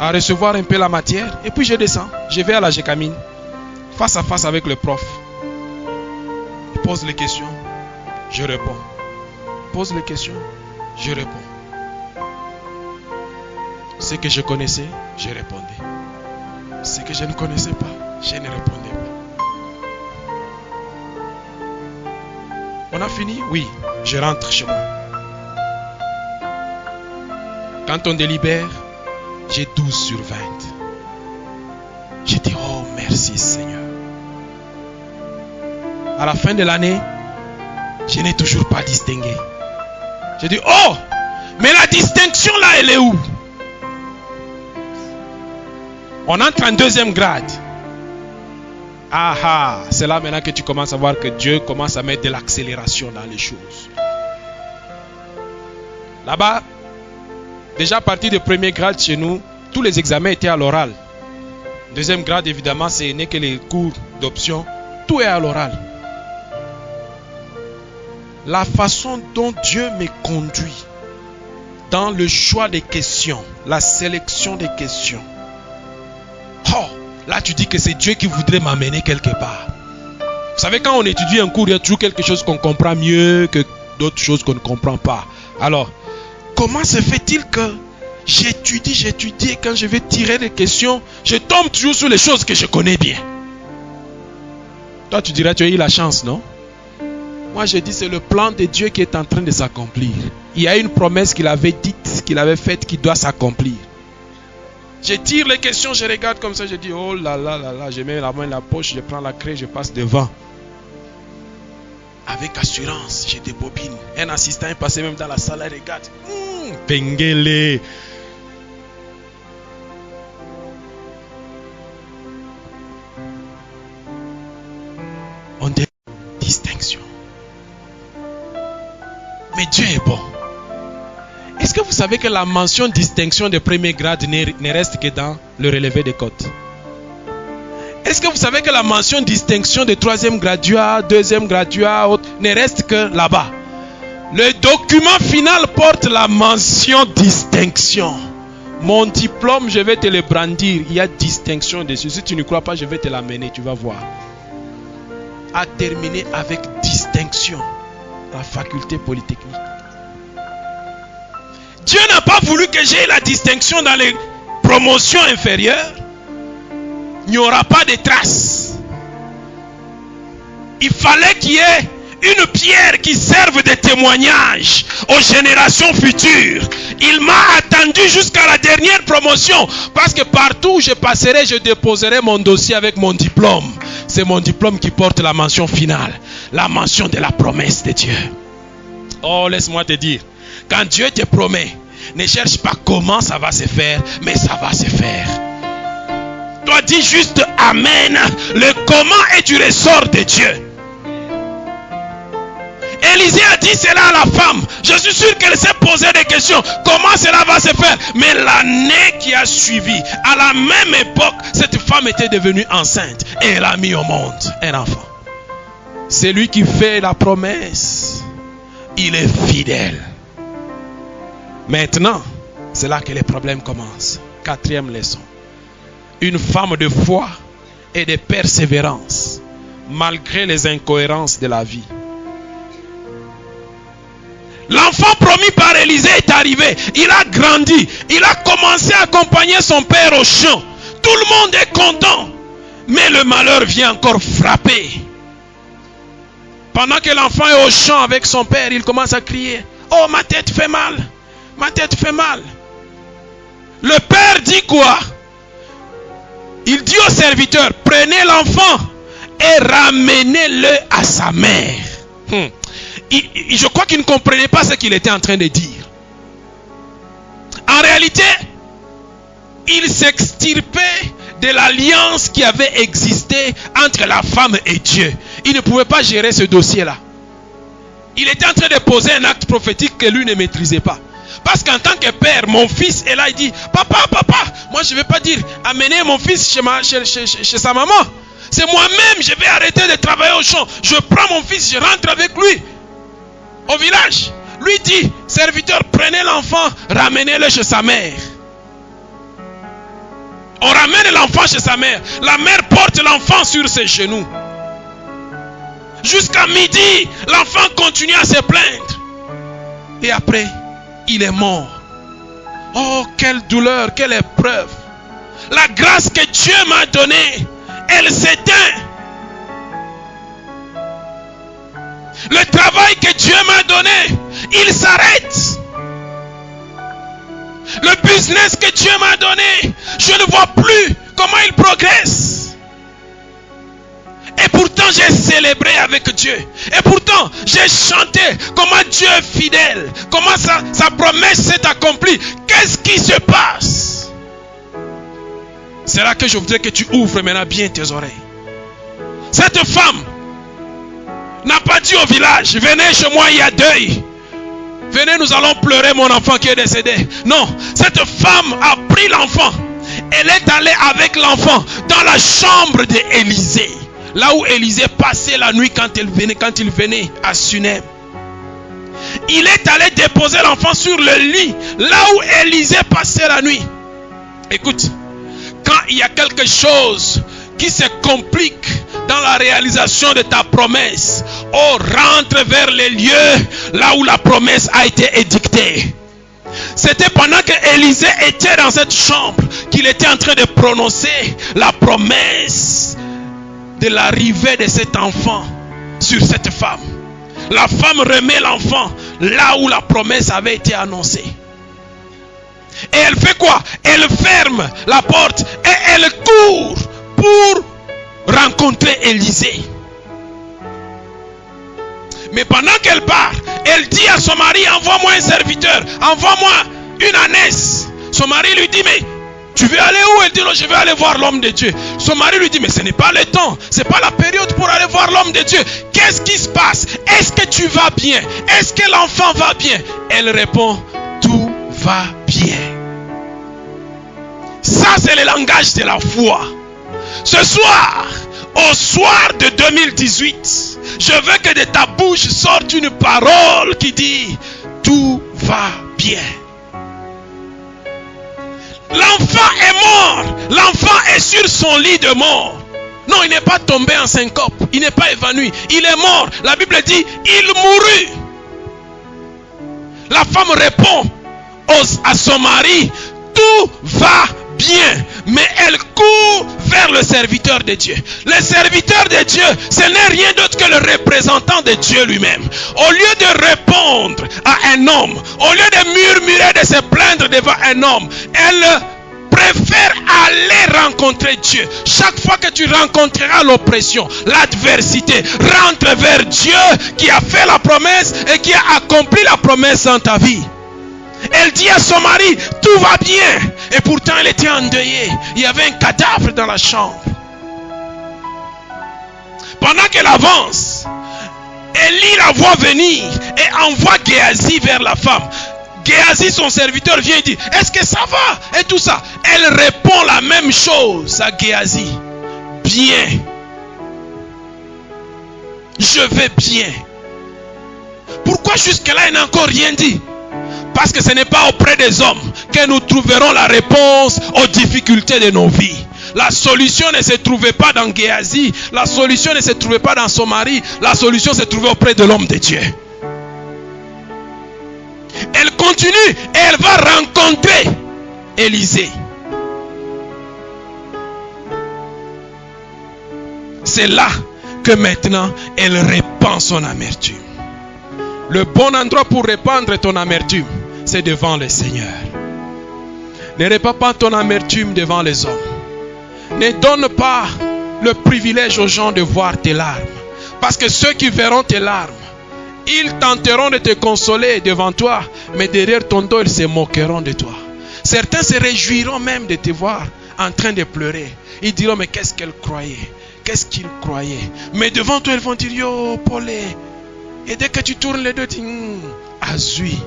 à recevoir un peu la matière. Et puis je descends. Je vais à la Gécamine. Face à face avec le prof. Il pose les questions. Je réponds. Il pose les questions. Je réponds. Ce que je connaissais, je répondais. Ce que je ne connaissais pas, je ne répondais pas. On a fini? Oui, je rentre chez moi. Quand on délibère, j'ai 12 sur 20. J'ai dit, oh merci Seigneur. À la fin de l'année, je n'ai toujours pas distingué. J'ai dit, oh, mais la distinction là, elle est où? On entre en 2e grade. Ah, c'est là maintenant que tu commences à voir que Dieu commence à mettre de l'accélération dans les choses. Là-bas, déjà à partir du 1er grade chez nous, tous les examens étaient à l'oral. 2e grade, évidemment, ce n'est que les cours d'option. Tout est à l'oral. La façon dont Dieu me conduit dans le choix des questions, la sélection des questions. Oh! Là, tu dis que c'est Dieu qui voudrait m'amener quelque part. Vous savez, quand on étudie un cours, il y a toujours quelque chose qu'on comprend mieux que d'autres choses qu'on ne comprend pas. Alors, comment se fait-il que j'étudie et quand je vais tirer des questions, je tombe toujours sur les choses que je connais bien? Toi, tu dirais, tu as eu la chance, non? Moi, je dis, c'est le plan de Dieu qui est en train de s'accomplir. Il y a une promesse qu'il avait dite, qu'il avait faite, qui doit s'accomplir. Je tire les questions, je regarde comme ça, je dis, oh là là là là, je mets la main dans la poche, je prends la craie, je passe devant. Avec assurance, j'ai des bobines. Un assistant est passé même dans la salle, il regarde. Pengele. On dit distinction. Mais Dieu est bon. Est-ce que vous savez que la mention distinction de premier grade ne reste que dans le relevé des côtes? Est-ce que vous savez que la mention distinction de troisième graduat, deuxième graduat, ne reste que là-bas? Le document final porte la mention distinction. Mon diplôme, je vais te le brandir. Il y a distinction dessus. Si tu ne crois pas, je vais te l'amener. Tu vas voir. A terminé avec distinction. La faculté polytechnique. Dieu n'a pas voulu que j'aie la distinction dans les promotions inférieures. Il n'y aura pas de traces. Il fallait qu'il y ait une pierre qui serve de témoignage aux générations futures. Il m'a attendu jusqu'à la dernière promotion. Parce que partout où je passerai, je déposerai mon dossier avec mon diplôme. C'est mon diplôme qui porte la mention finale. La mention de la promesse de Dieu. Oh, laisse-moi te dire. Quand Dieu te promet, ne cherche pas comment ça va se faire, mais ça va se faire. Toi, dis juste Amen. Le comment est du ressort de Dieu. Élisée a dit cela à la femme. Je suis sûr qu'elle s'est posé des questions. Comment cela va se faire? Mais l'année qui a suivi, à la même époque, cette femme était devenue enceinte. Et elle a mis au monde un enfant. C'est lui qui fait la promesse. Il est fidèle. Maintenant, c'est là que les problèmes commencent. Quatrième leçon. Une femme de foi et de persévérance, malgré les incohérences de la vie. L'enfant promis par Élisée est arrivé. Il a grandi. Il a commencé à accompagner son père au champ. Tout le monde est content. Mais le malheur vient encore frapper. Pendant que l'enfant est au champ avec son père, il commence à crier. Oh, ma tête fait mal. Ma tête fait mal. Le père dit quoi? Il dit au serviteur, prenez l'enfant et ramenez-le à sa mère. Je crois qu'il ne comprenait pas ce qu'il était en train de dire. En réalité, il s'extirpait de l'alliance qui avait existé entre la femme et Dieu. Il ne pouvait pas gérer ce dossier-là. Il était en train de poser un acte prophétique que lui ne maîtrisait pas. Parce qu'en tant que père, mon fils est là, il dit, papa, moi je ne vais pas dire, amenez mon fils chez sa maman. C'est moi-même, je vais arrêter de travailler au champ. Je prends mon fils, je rentre avec lui au village. Lui dit, serviteur, prenez l'enfant, ramenez-le chez sa mère. On ramène l'enfant chez sa mère. La mère porte l'enfant sur ses genoux. Jusqu'à midi, l'enfant continue à se plaindre. Et après, il est mort. Oh, quelle douleur, quelle épreuve. La grâce que Dieu m'a donnée, elle s'éteint. Le travail que Dieu m'a donné, il s'arrête. Le business que Dieu m'a donné, je ne vois plus comment il progresse. Et pourtant j'ai célébré avec Dieu. Et pourtant j'ai chanté comment Dieu est fidèle. Comment sa promesse s'est accomplie. Qu'est-ce qui se passe? C'est là que je voudrais que tu ouvres maintenant bien tes oreilles. Cette femme n'a pas dit au village, venez chez moi, il y a deuil. Venez, nous allons pleurer mon enfant qui est décédé. Non, cette femme a pris l'enfant. Elle est allée avec l'enfant dans la chambre d'Élisée. Là où Élisée passait la nuit quand il venait à Sunem. Il est allé déposer l'enfant sur le lit. Là où Élisée passait la nuit. Écoute, quand il y a quelque chose qui se complique dans la réalisation de ta promesse, oh, rentre vers les lieux là où la promesse a été édictée. C'était pendant que Élisée était dans cette chambre qu'il était en train de prononcer la promesse de l'arrivée de cet enfant sur cette femme. La femme remet l'enfant là où la promesse avait été annoncée. Et elle fait quoi? Elle ferme la porte et elle court pour rencontrer Élisée. Mais pendant qu'elle part, elle dit à son mari, envoie-moi un serviteur, envoie-moi une ânesse. Son mari lui dit, mais tu veux aller où? Elle dit, non, je vais aller voir l'homme de Dieu. Son mari lui dit, mais ce n'est pas le temps, ce n'est pas la période pour aller voir l'homme de Dieu. Qu'est-ce qui se passe? Est-ce que tu vas bien? Est-ce que l'enfant va bien? Elle répond, tout va bien. Ça, c'est le langage de la foi. Ce soir, au soir de 2018, je veux que de ta bouche sorte une parole qui dit, tout va bien. L'enfant est mort. L'enfant est sur son lit de mort. Non, il n'est pas tombé en syncope. Il n'est pas évanoui. Il est mort. La Bible dit, il mourut. La femme répond à son mari, tout va bien. Mais elle court vers le serviteur de Dieu. Le serviteur de Dieu, ce n'est rien d'autre que le représentant de Dieu lui-même. Au lieu de répondre à un homme, au lieu de murmurer, de se plaindre devant un homme, elle préfère aller rencontrer Dieu. Chaque fois que tu rencontreras l'oppression, l'adversité, rentre vers Dieu qui a fait la promesse et qui a accompli la promesse dans ta vie. Elle dit à son mari, tout va bien. Et pourtant elle était endeuillée. Il y avait un cadavre dans la chambre. Pendant qu'elle avance, Élie la voit venir et envoie Géasi vers la femme. Géasi, son serviteur, vient et dit, est-ce que ça va? Et tout ça. Elle répond la même chose à Géasi. Bien. Je vais bien. Pourquoi jusque-là elle n'a encore rien dit? Parce que ce n'est pas auprès des hommes que nous trouverons la réponse aux difficultés de nos vies. La solution ne se trouvait pas dans Géasi. La solution ne se trouvait pas dans son mari. La solution se trouvait auprès de l'homme de Dieu. Elle continue et elle va rencontrer Élisée. C'est là que maintenant elle répand son amertume. Le bon endroit pour répandre ton amertume, c'est devant le Seigneur. Ne répands pas ton amertume devant les hommes. Ne donne pas le privilège aux gens de voir tes larmes. Parce que ceux qui verront tes larmes, ils tenteront de te consoler devant toi, mais derrière ton dos, ils se moqueront de toi. Certains se réjouiront même de te voir en train de pleurer. Ils diront, mais qu'est-ce qu'elle croyait? Qu'est-ce qu'il croyait? Mais devant toi, ils vont dire, yo, Paulé. Et dès que tu tournes les deux, tu dis, azui.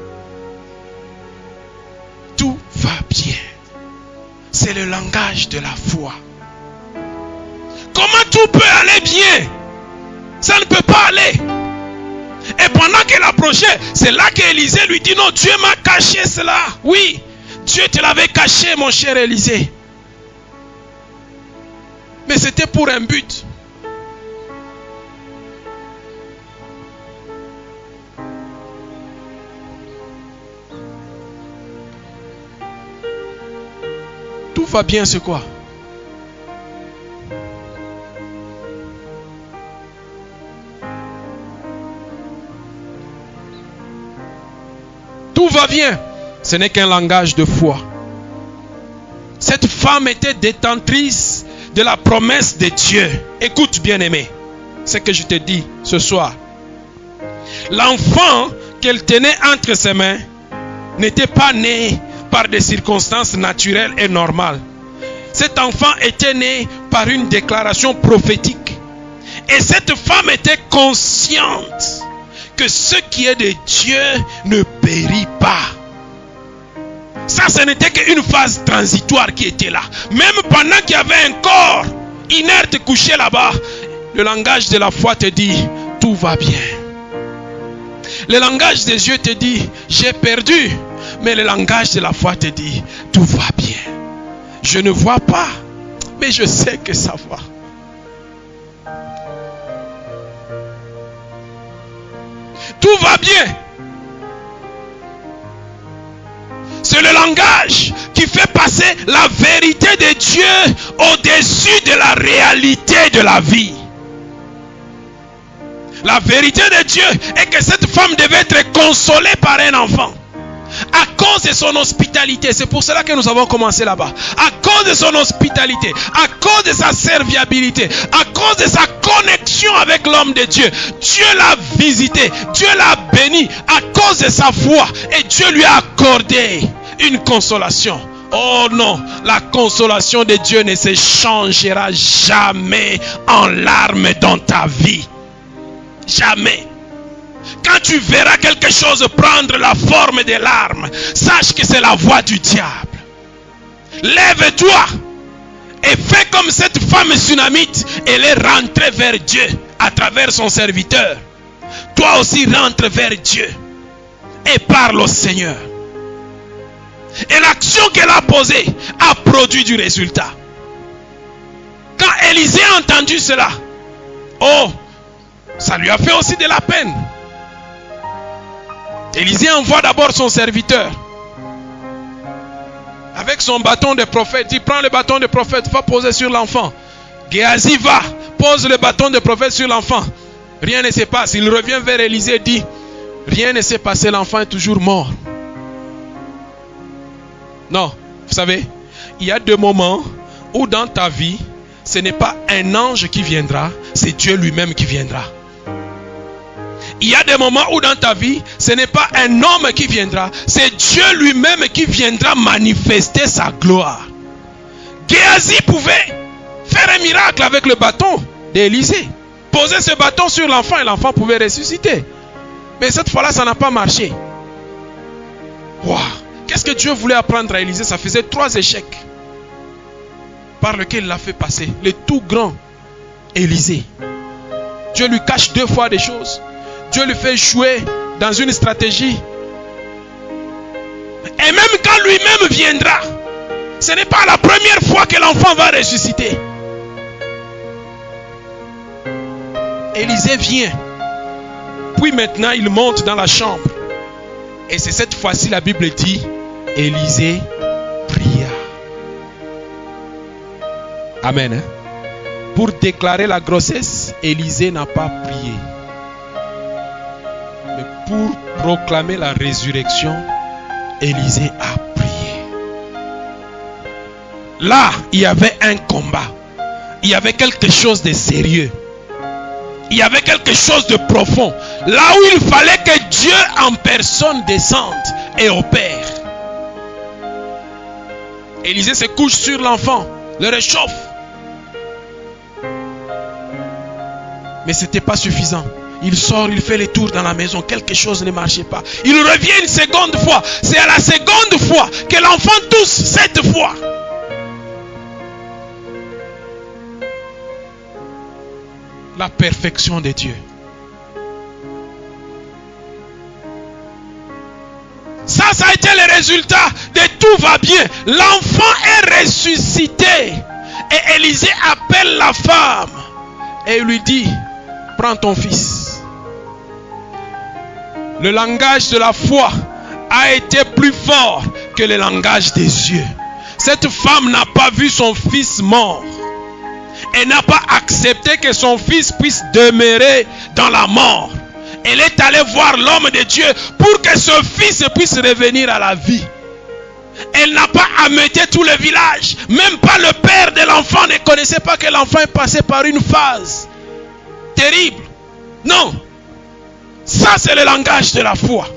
Tout va bien. C'est le langage de la foi. Comment tout peut aller bien? Ça ne peut pas aller. Et pendant qu'elle approchait, c'est là qu'Élisée lui dit, non, Dieu m'a caché cela. Oui, Dieu te l'avait caché, mon cher Élisée. Mais c'était pour un but. Tout va bien, c'est quoi? Tout va bien. Ce n'est qu'un langage de foi. Cette femme était détentrice de la promesse de Dieu. Écoute, bien-aimé, ce que je te dis ce soir. L'enfant qu'elle tenait entre ses mains n'était pas né par des circonstances naturelles et normales. Cet enfant était né par une déclaration prophétique. Et cette femme était consciente que ce qui est de Dieu ne périt pas. Ça, ce n'était qu'une phase transitoire qui était là. Même pendant qu'il y avait un corps inerte couché là-bas, le langage de la foi te dit, tout va bien. Le langage des yeux te dit, j'ai perdu. Mais le langage de la foi te dit, tout va bien. Je ne vois pas, mais je sais que ça va. Tout va bien. C'est le langage qui fait passer la vérité de Dieu au-dessus de la réalité de la vie. La vérité de Dieu est que cette femme devait être consolée par un enfant. À cause de son hospitalité, c'est pour cela que nous avons commencé là-bas. À cause de son hospitalité, à cause de sa serviabilité, à cause de sa connexion avec l'homme de Dieu, Dieu l'a visité, Dieu l'a béni à cause de sa foi et Dieu lui a accordé une consolation. Oh non, la consolation de Dieu ne se changera jamais en larmes dans ta vie. Jamais. Quand tu verras quelque chose prendre la forme des larmes, sache que c'est la voix du diable. Lève-toi et fais comme cette femme sunamite. Elle est rentrée vers Dieu à travers son serviteur. Toi aussi rentre vers Dieu et parle au Seigneur. Et l'action qu'elle a posée a produit du résultat. Quand Élisée a entendu cela, oh, ça lui a fait aussi de la peine. Élisée envoie d'abord son serviteur avec son bâton de prophète. Il prend le bâton de prophète, va poser sur l'enfant. Géasi va, pose le bâton de prophète sur l'enfant. Rien ne se passe. Il revient vers Élisée et dit, rien ne s'est passé, l'enfant est toujours mort. Non, vous savez, il y a des moments où dans ta vie, ce n'est pas un ange qui viendra, c'est Dieu lui-même qui viendra. Il y a des moments où dans ta vie, ce n'est pas un homme qui viendra, c'est Dieu lui-même qui viendra manifester sa gloire. Géasi pouvait faire un miracle avec le bâton d'Élisée. Poser ce bâton sur l'enfant et l'enfant pouvait ressusciter. Mais cette fois-là, ça n'a pas marché. Waouh! Qu'est-ce que Dieu voulait apprendre à Élisée? Ça faisait 3 échecs par lesquels il l'a fait passer. Le tout grand Élisée. Dieu lui cache 2 fois des choses. Dieu lui fait jouer dans une stratégie. Et même quand lui-même viendra, ce n'est pas la première fois que l'enfant va ressusciter. Élisée vient. Puis maintenant, il monte dans la chambre. Et c'est cette fois-ci, la Bible dit, Élisée pria. Amen. Hein? Pour déclarer la grossesse, Élisée n'a pas prié. Mais pour proclamer la résurrection, Élisée a prié. Là, il y avait un combat. Il y avait quelque chose de sérieux. Il y avait quelque chose de profond. Là où il fallait que Dieu en personne descende et opère. Élisée se couche sur l'enfant, le réchauffe. Mais ce n'était pas suffisant. Il sort, il fait les tours dans la maison. Quelque chose ne marchait pas. Il revient une seconde fois. C'est à la seconde fois que l'enfant tousse 7 fois. La perfection de Dieu. Ça a été le résultat de tout va bien. L'enfant est ressuscité. Et Élisée appelle la femme. Et il lui dit, prends ton fils. Le langage de la foi a été plus fort que le langage des yeux. Cette femme n'a pas vu son fils mort. Elle n'a pas accepté que son fils puisse demeurer dans la mort. Elle est allée voir l'homme de Dieu pour que ce fils puisse revenir à la vie. Elle n'a pas ameuté tout le village. Même pas le père de l'enfant ne connaissait pas que l'enfant est passé par une phase terrible. Non. Ça, c'est le langage de la foi.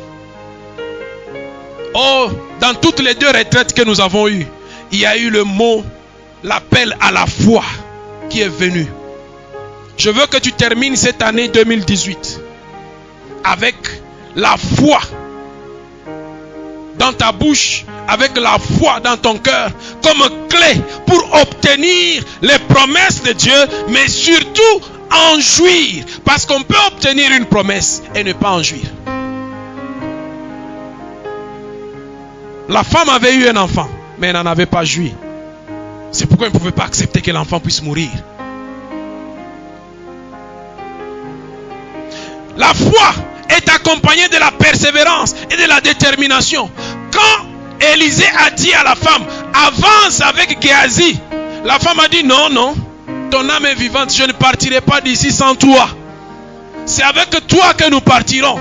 Oh, dans toutes les 2 retraites que nous avons eues, il y a eu le mot, l'appel à la foi qui est venu. Je veux que tu termines cette année 2018 avec la foi dans ta bouche, avec la foi dans ton cœur, comme clé pour obtenir les promesses de Dieu, mais surtout en jouir. Parce qu'on peut obtenir une promesse et ne pas en jouir. La femme avait eu un enfant, mais elle n'en avait pas joui. C'est pourquoi elle ne pouvait pas accepter que l'enfant puisse mourir. La foi est accompagnée de la persévérance et de la détermination. Quand Élisée a dit à la femme, avance avec Géasi, la femme a dit, non, non, ton âme est vivante, je ne partirai pas d'ici sans toi. C'est avec toi que nous partirons.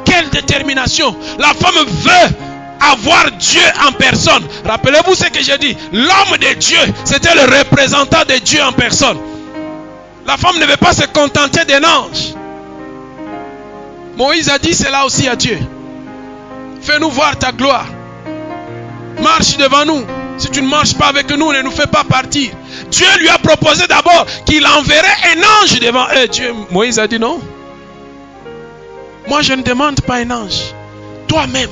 Quelle détermination! La femme veut avoir Dieu en personne. Rappelez-vous ce que j'ai dit. L'homme de Dieu, c'était le représentant de Dieu en personne. La femme ne veut pas se contenter d'un ange. Moïse a dit cela aussi à Dieu. Fais-nous voir ta gloire. Marche devant nous. Si tu ne marches pas avec nous, ne nous fais pas partir. Dieu lui a proposé d'abord qu'il enverrait un ange devant eux. Moïse a dit non. Moi je ne demande pas un ange. Toi-même,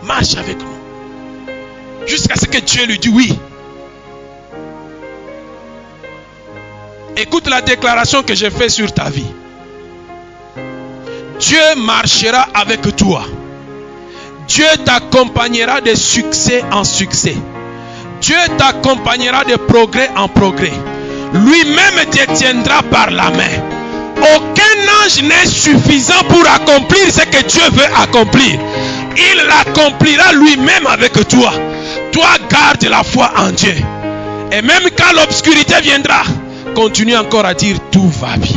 marche avec nous. Jusqu'à ce que Dieu lui dise oui. Écoute la déclaration que j'ai faite sur ta vie. Dieu marchera avec toi. Dieu t'accompagnera de succès en succès. Dieu t'accompagnera de progrès en progrès. Lui-même te tiendra par la main. Aucun ange n'est suffisant pour accomplir ce que Dieu veut accomplir. Il l'accomplira lui-même avec toi. Toi, garde la foi en Dieu. Et même quand l'obscurité viendra, continue encore à dire tout va bien.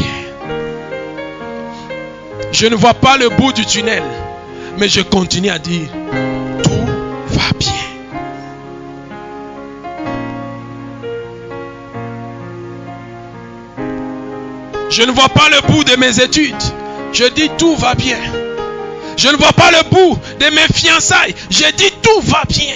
Je ne vois pas le bout du tunnel, mais je continue à dire tout va bien. Je ne vois pas le bout de mes études. Je dis tout va bien. Je ne vois pas le bout de mes fiançailles. Je dis tout va bien.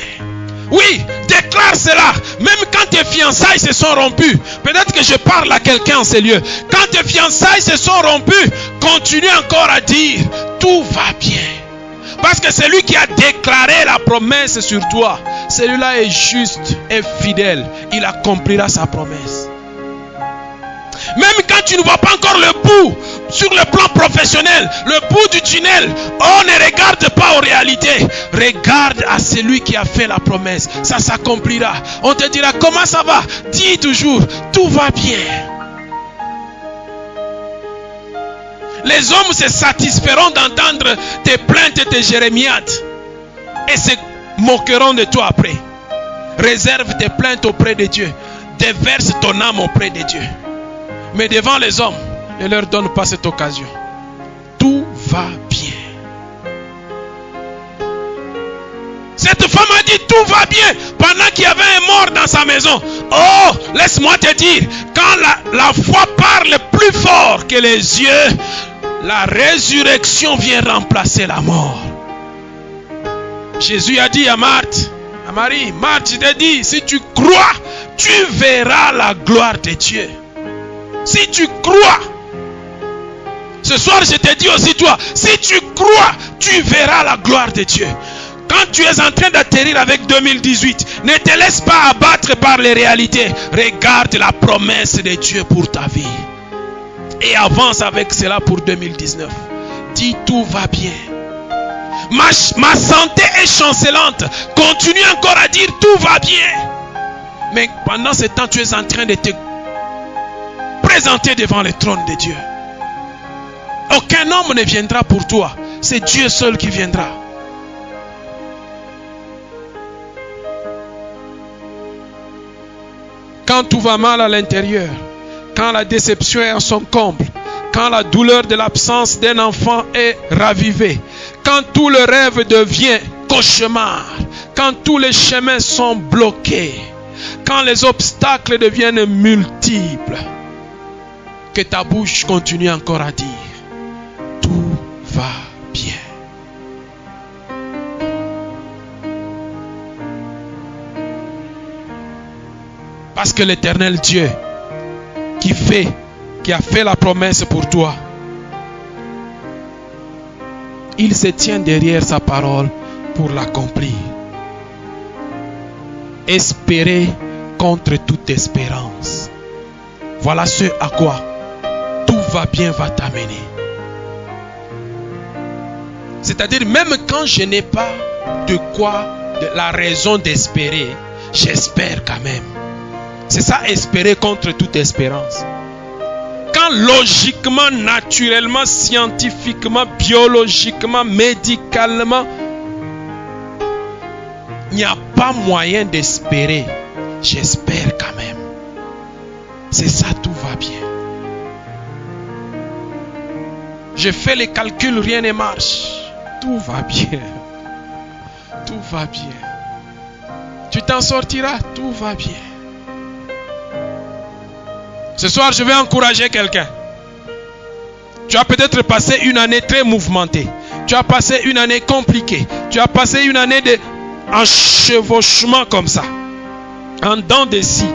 Oui, déclare cela. Même quand tes fiançailles se sont rompues. Peut-être que je parle à quelqu'un en ces lieux. Quand tes fiançailles se sont rompues, continue encore à dire tout va bien. Parce que celui qui a déclaré la promesse sur toi, celui-là est juste et fidèle. Il accomplira sa promesse. Même quand tu ne vois pas encore le bout sur le plan professionnel, le bout du tunnel, on ne regarde pas aux réalités. Regarde à celui qui a fait la promesse. Ça s'accomplira. On te dira comment ça va. Dis toujours tout va bien. Les hommes se satisferont d'entendre tes plaintes et tes jérémiades et se moqueront de toi après. Réserve tes plaintes auprès de Dieu. Déverse ton âme auprès de Dieu. Mais devant les hommes, ne leur donne pas cette occasion. Tout va bien. Cette femme a dit tout va bien pendant qu'il y avait un mort dans sa maison. Oh, laisse-moi te dire, quand la foi parle plus fort que les yeux, la résurrection vient remplacer la mort. Jésus a dit à Marthe, à Marie, Marthe, je te dis, si tu crois, tu verras la gloire de Dieu. Si tu crois, ce soir je te dis aussi toi, si tu crois, tu verras la gloire de Dieu. Quand tu es en train d'atterrir avec 2018, ne te laisse pas abattre par les réalités. Regarde la promesse de Dieu pour ta vie. Et avance avec cela pour 2019. Dis tout va bien. Ma santé est chancelante. Continue encore à dire tout va bien. Mais pendant ce temps, tu es en train de te présenter devant le trône de Dieu. Aucun homme ne viendra pour toi. C'est Dieu seul qui viendra. Quand tout va mal à l'intérieur, quand la déception est à son comble, quand la douleur de l'absence d'un enfant est ravivée, quand tout le rêve devient cauchemar, quand tous les chemins sont bloqués, quand les obstacles deviennent multiples, que ta bouche continue encore à dire tout va bien. Parce que l'Éternel Dieu qui a fait la promesse pour toi, il se tient derrière sa parole pour l'accomplir. Espérez contre toute espérance. Voilà ce à quoi tout va bien va t'amener. C'est-à-dire même quand je n'ai pas de la raison d'espérer, j'espère quand même. C'est ça, espérer contre toute espérance. Quand logiquement, naturellement, scientifiquement, biologiquement, médicalement, il n'y a pas moyen d'espérer, j'espère quand même. C'est ça, tout va bien. Je fais les calculs, rien ne marche. Tout va bien. tout va bien. Tu t'en sortiras, tout va bien. Ce soir, je vais encourager quelqu'un. Tu as peut-être passé une année très mouvementée. Tu as passé une année compliquée. Tu as passé une année d'enchevauchement comme ça. En dents de scie.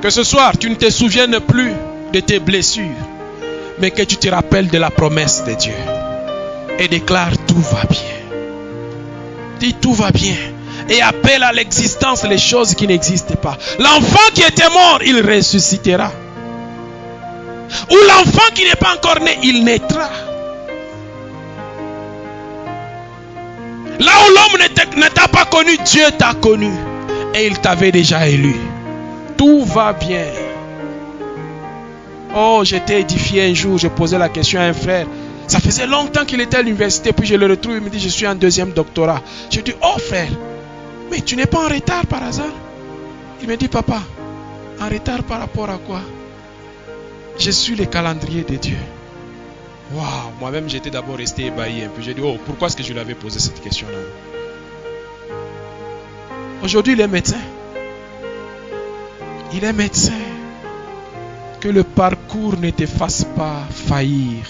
Que ce soir, tu ne te souviennes plus de tes blessures, mais que tu te rappelles de la promesse de Dieu. Et déclare tout va bien. Dis tout va bien. Et appelle à l'existence les choses qui n'existent pas. L'enfant qui était mort, il ressuscitera. Ou l'enfant qui n'est pas encore né, il naîtra. Là où l'homme ne t'a pas connu, Dieu t'a connu. Et il t'avait déjà élu. Tout va bien. Oh, j'étais édifié un jour, je posais la question à un frère. Ça faisait longtemps qu'il était à l'université, puis je le retrouve, il me dit, je suis en 2e doctorat. Je dis, oh frère, mais tu n'es pas en retard par hasard? Il me dit, papa, en retard par rapport à quoi? Je suis le calendrier de Dieu. Waouh, moi-même j'étais d'abord resté ébahi un peu. J'ai dit, oh, pourquoi est-ce que je lui avais posé cette question-là? Aujourd'hui, il est médecin. Il est médecin. Que le parcours ne te fasse pas faillir.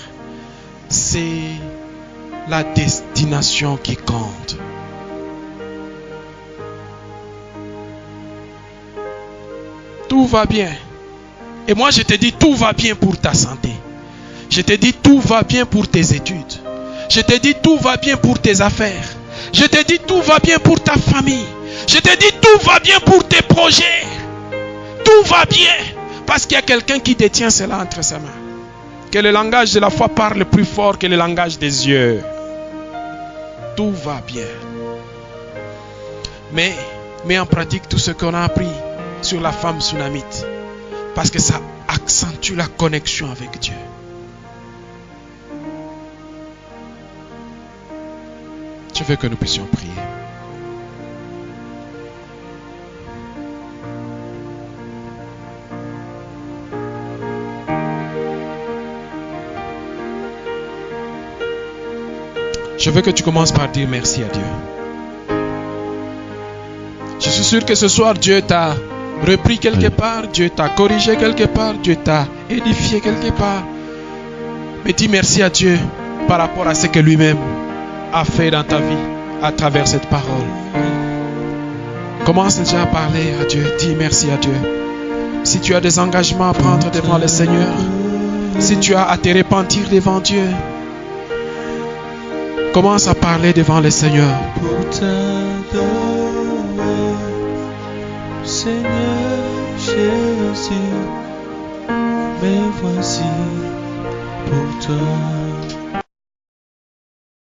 C'est la destination qui compte. Tout va bien. Et moi je te dis tout va bien pour ta santé. Je te dis tout va bien pour tes études. Je te dis tout va bien pour tes affaires. Je te dis tout va bien pour ta famille. Je te dis tout va bien pour tes projets. Tout va bien. Parce qu'il y a quelqu'un qui détient cela entre ses mains. Que le langage de la foi parle plus fort que le langage des yeux. Tout va bien. Mais mets en pratique tout ce qu'on a appris sur la femme sunamite. Parce que ça accentue la connexion avec Dieu. Je veux que nous puissions prier. Je veux que tu commences par dire merci à Dieu. Je suis sûr que ce soir, Dieu t'a repris quelque part, Dieu t'a corrigé quelque part, Dieu t'a édifié quelque part. Mais dis merci à Dieu par rapport à ce que lui-même a fait dans ta vie à travers cette parole. Commence déjà à parler à Dieu. Dis merci à Dieu. Si tu as des engagements à prendre devant le Seigneur, si tu as à te repentir devant Dieu, commence à parler devant le Seigneur. Pour t'adorer, Seigneur, j'ai aussi, mais voici pour toi.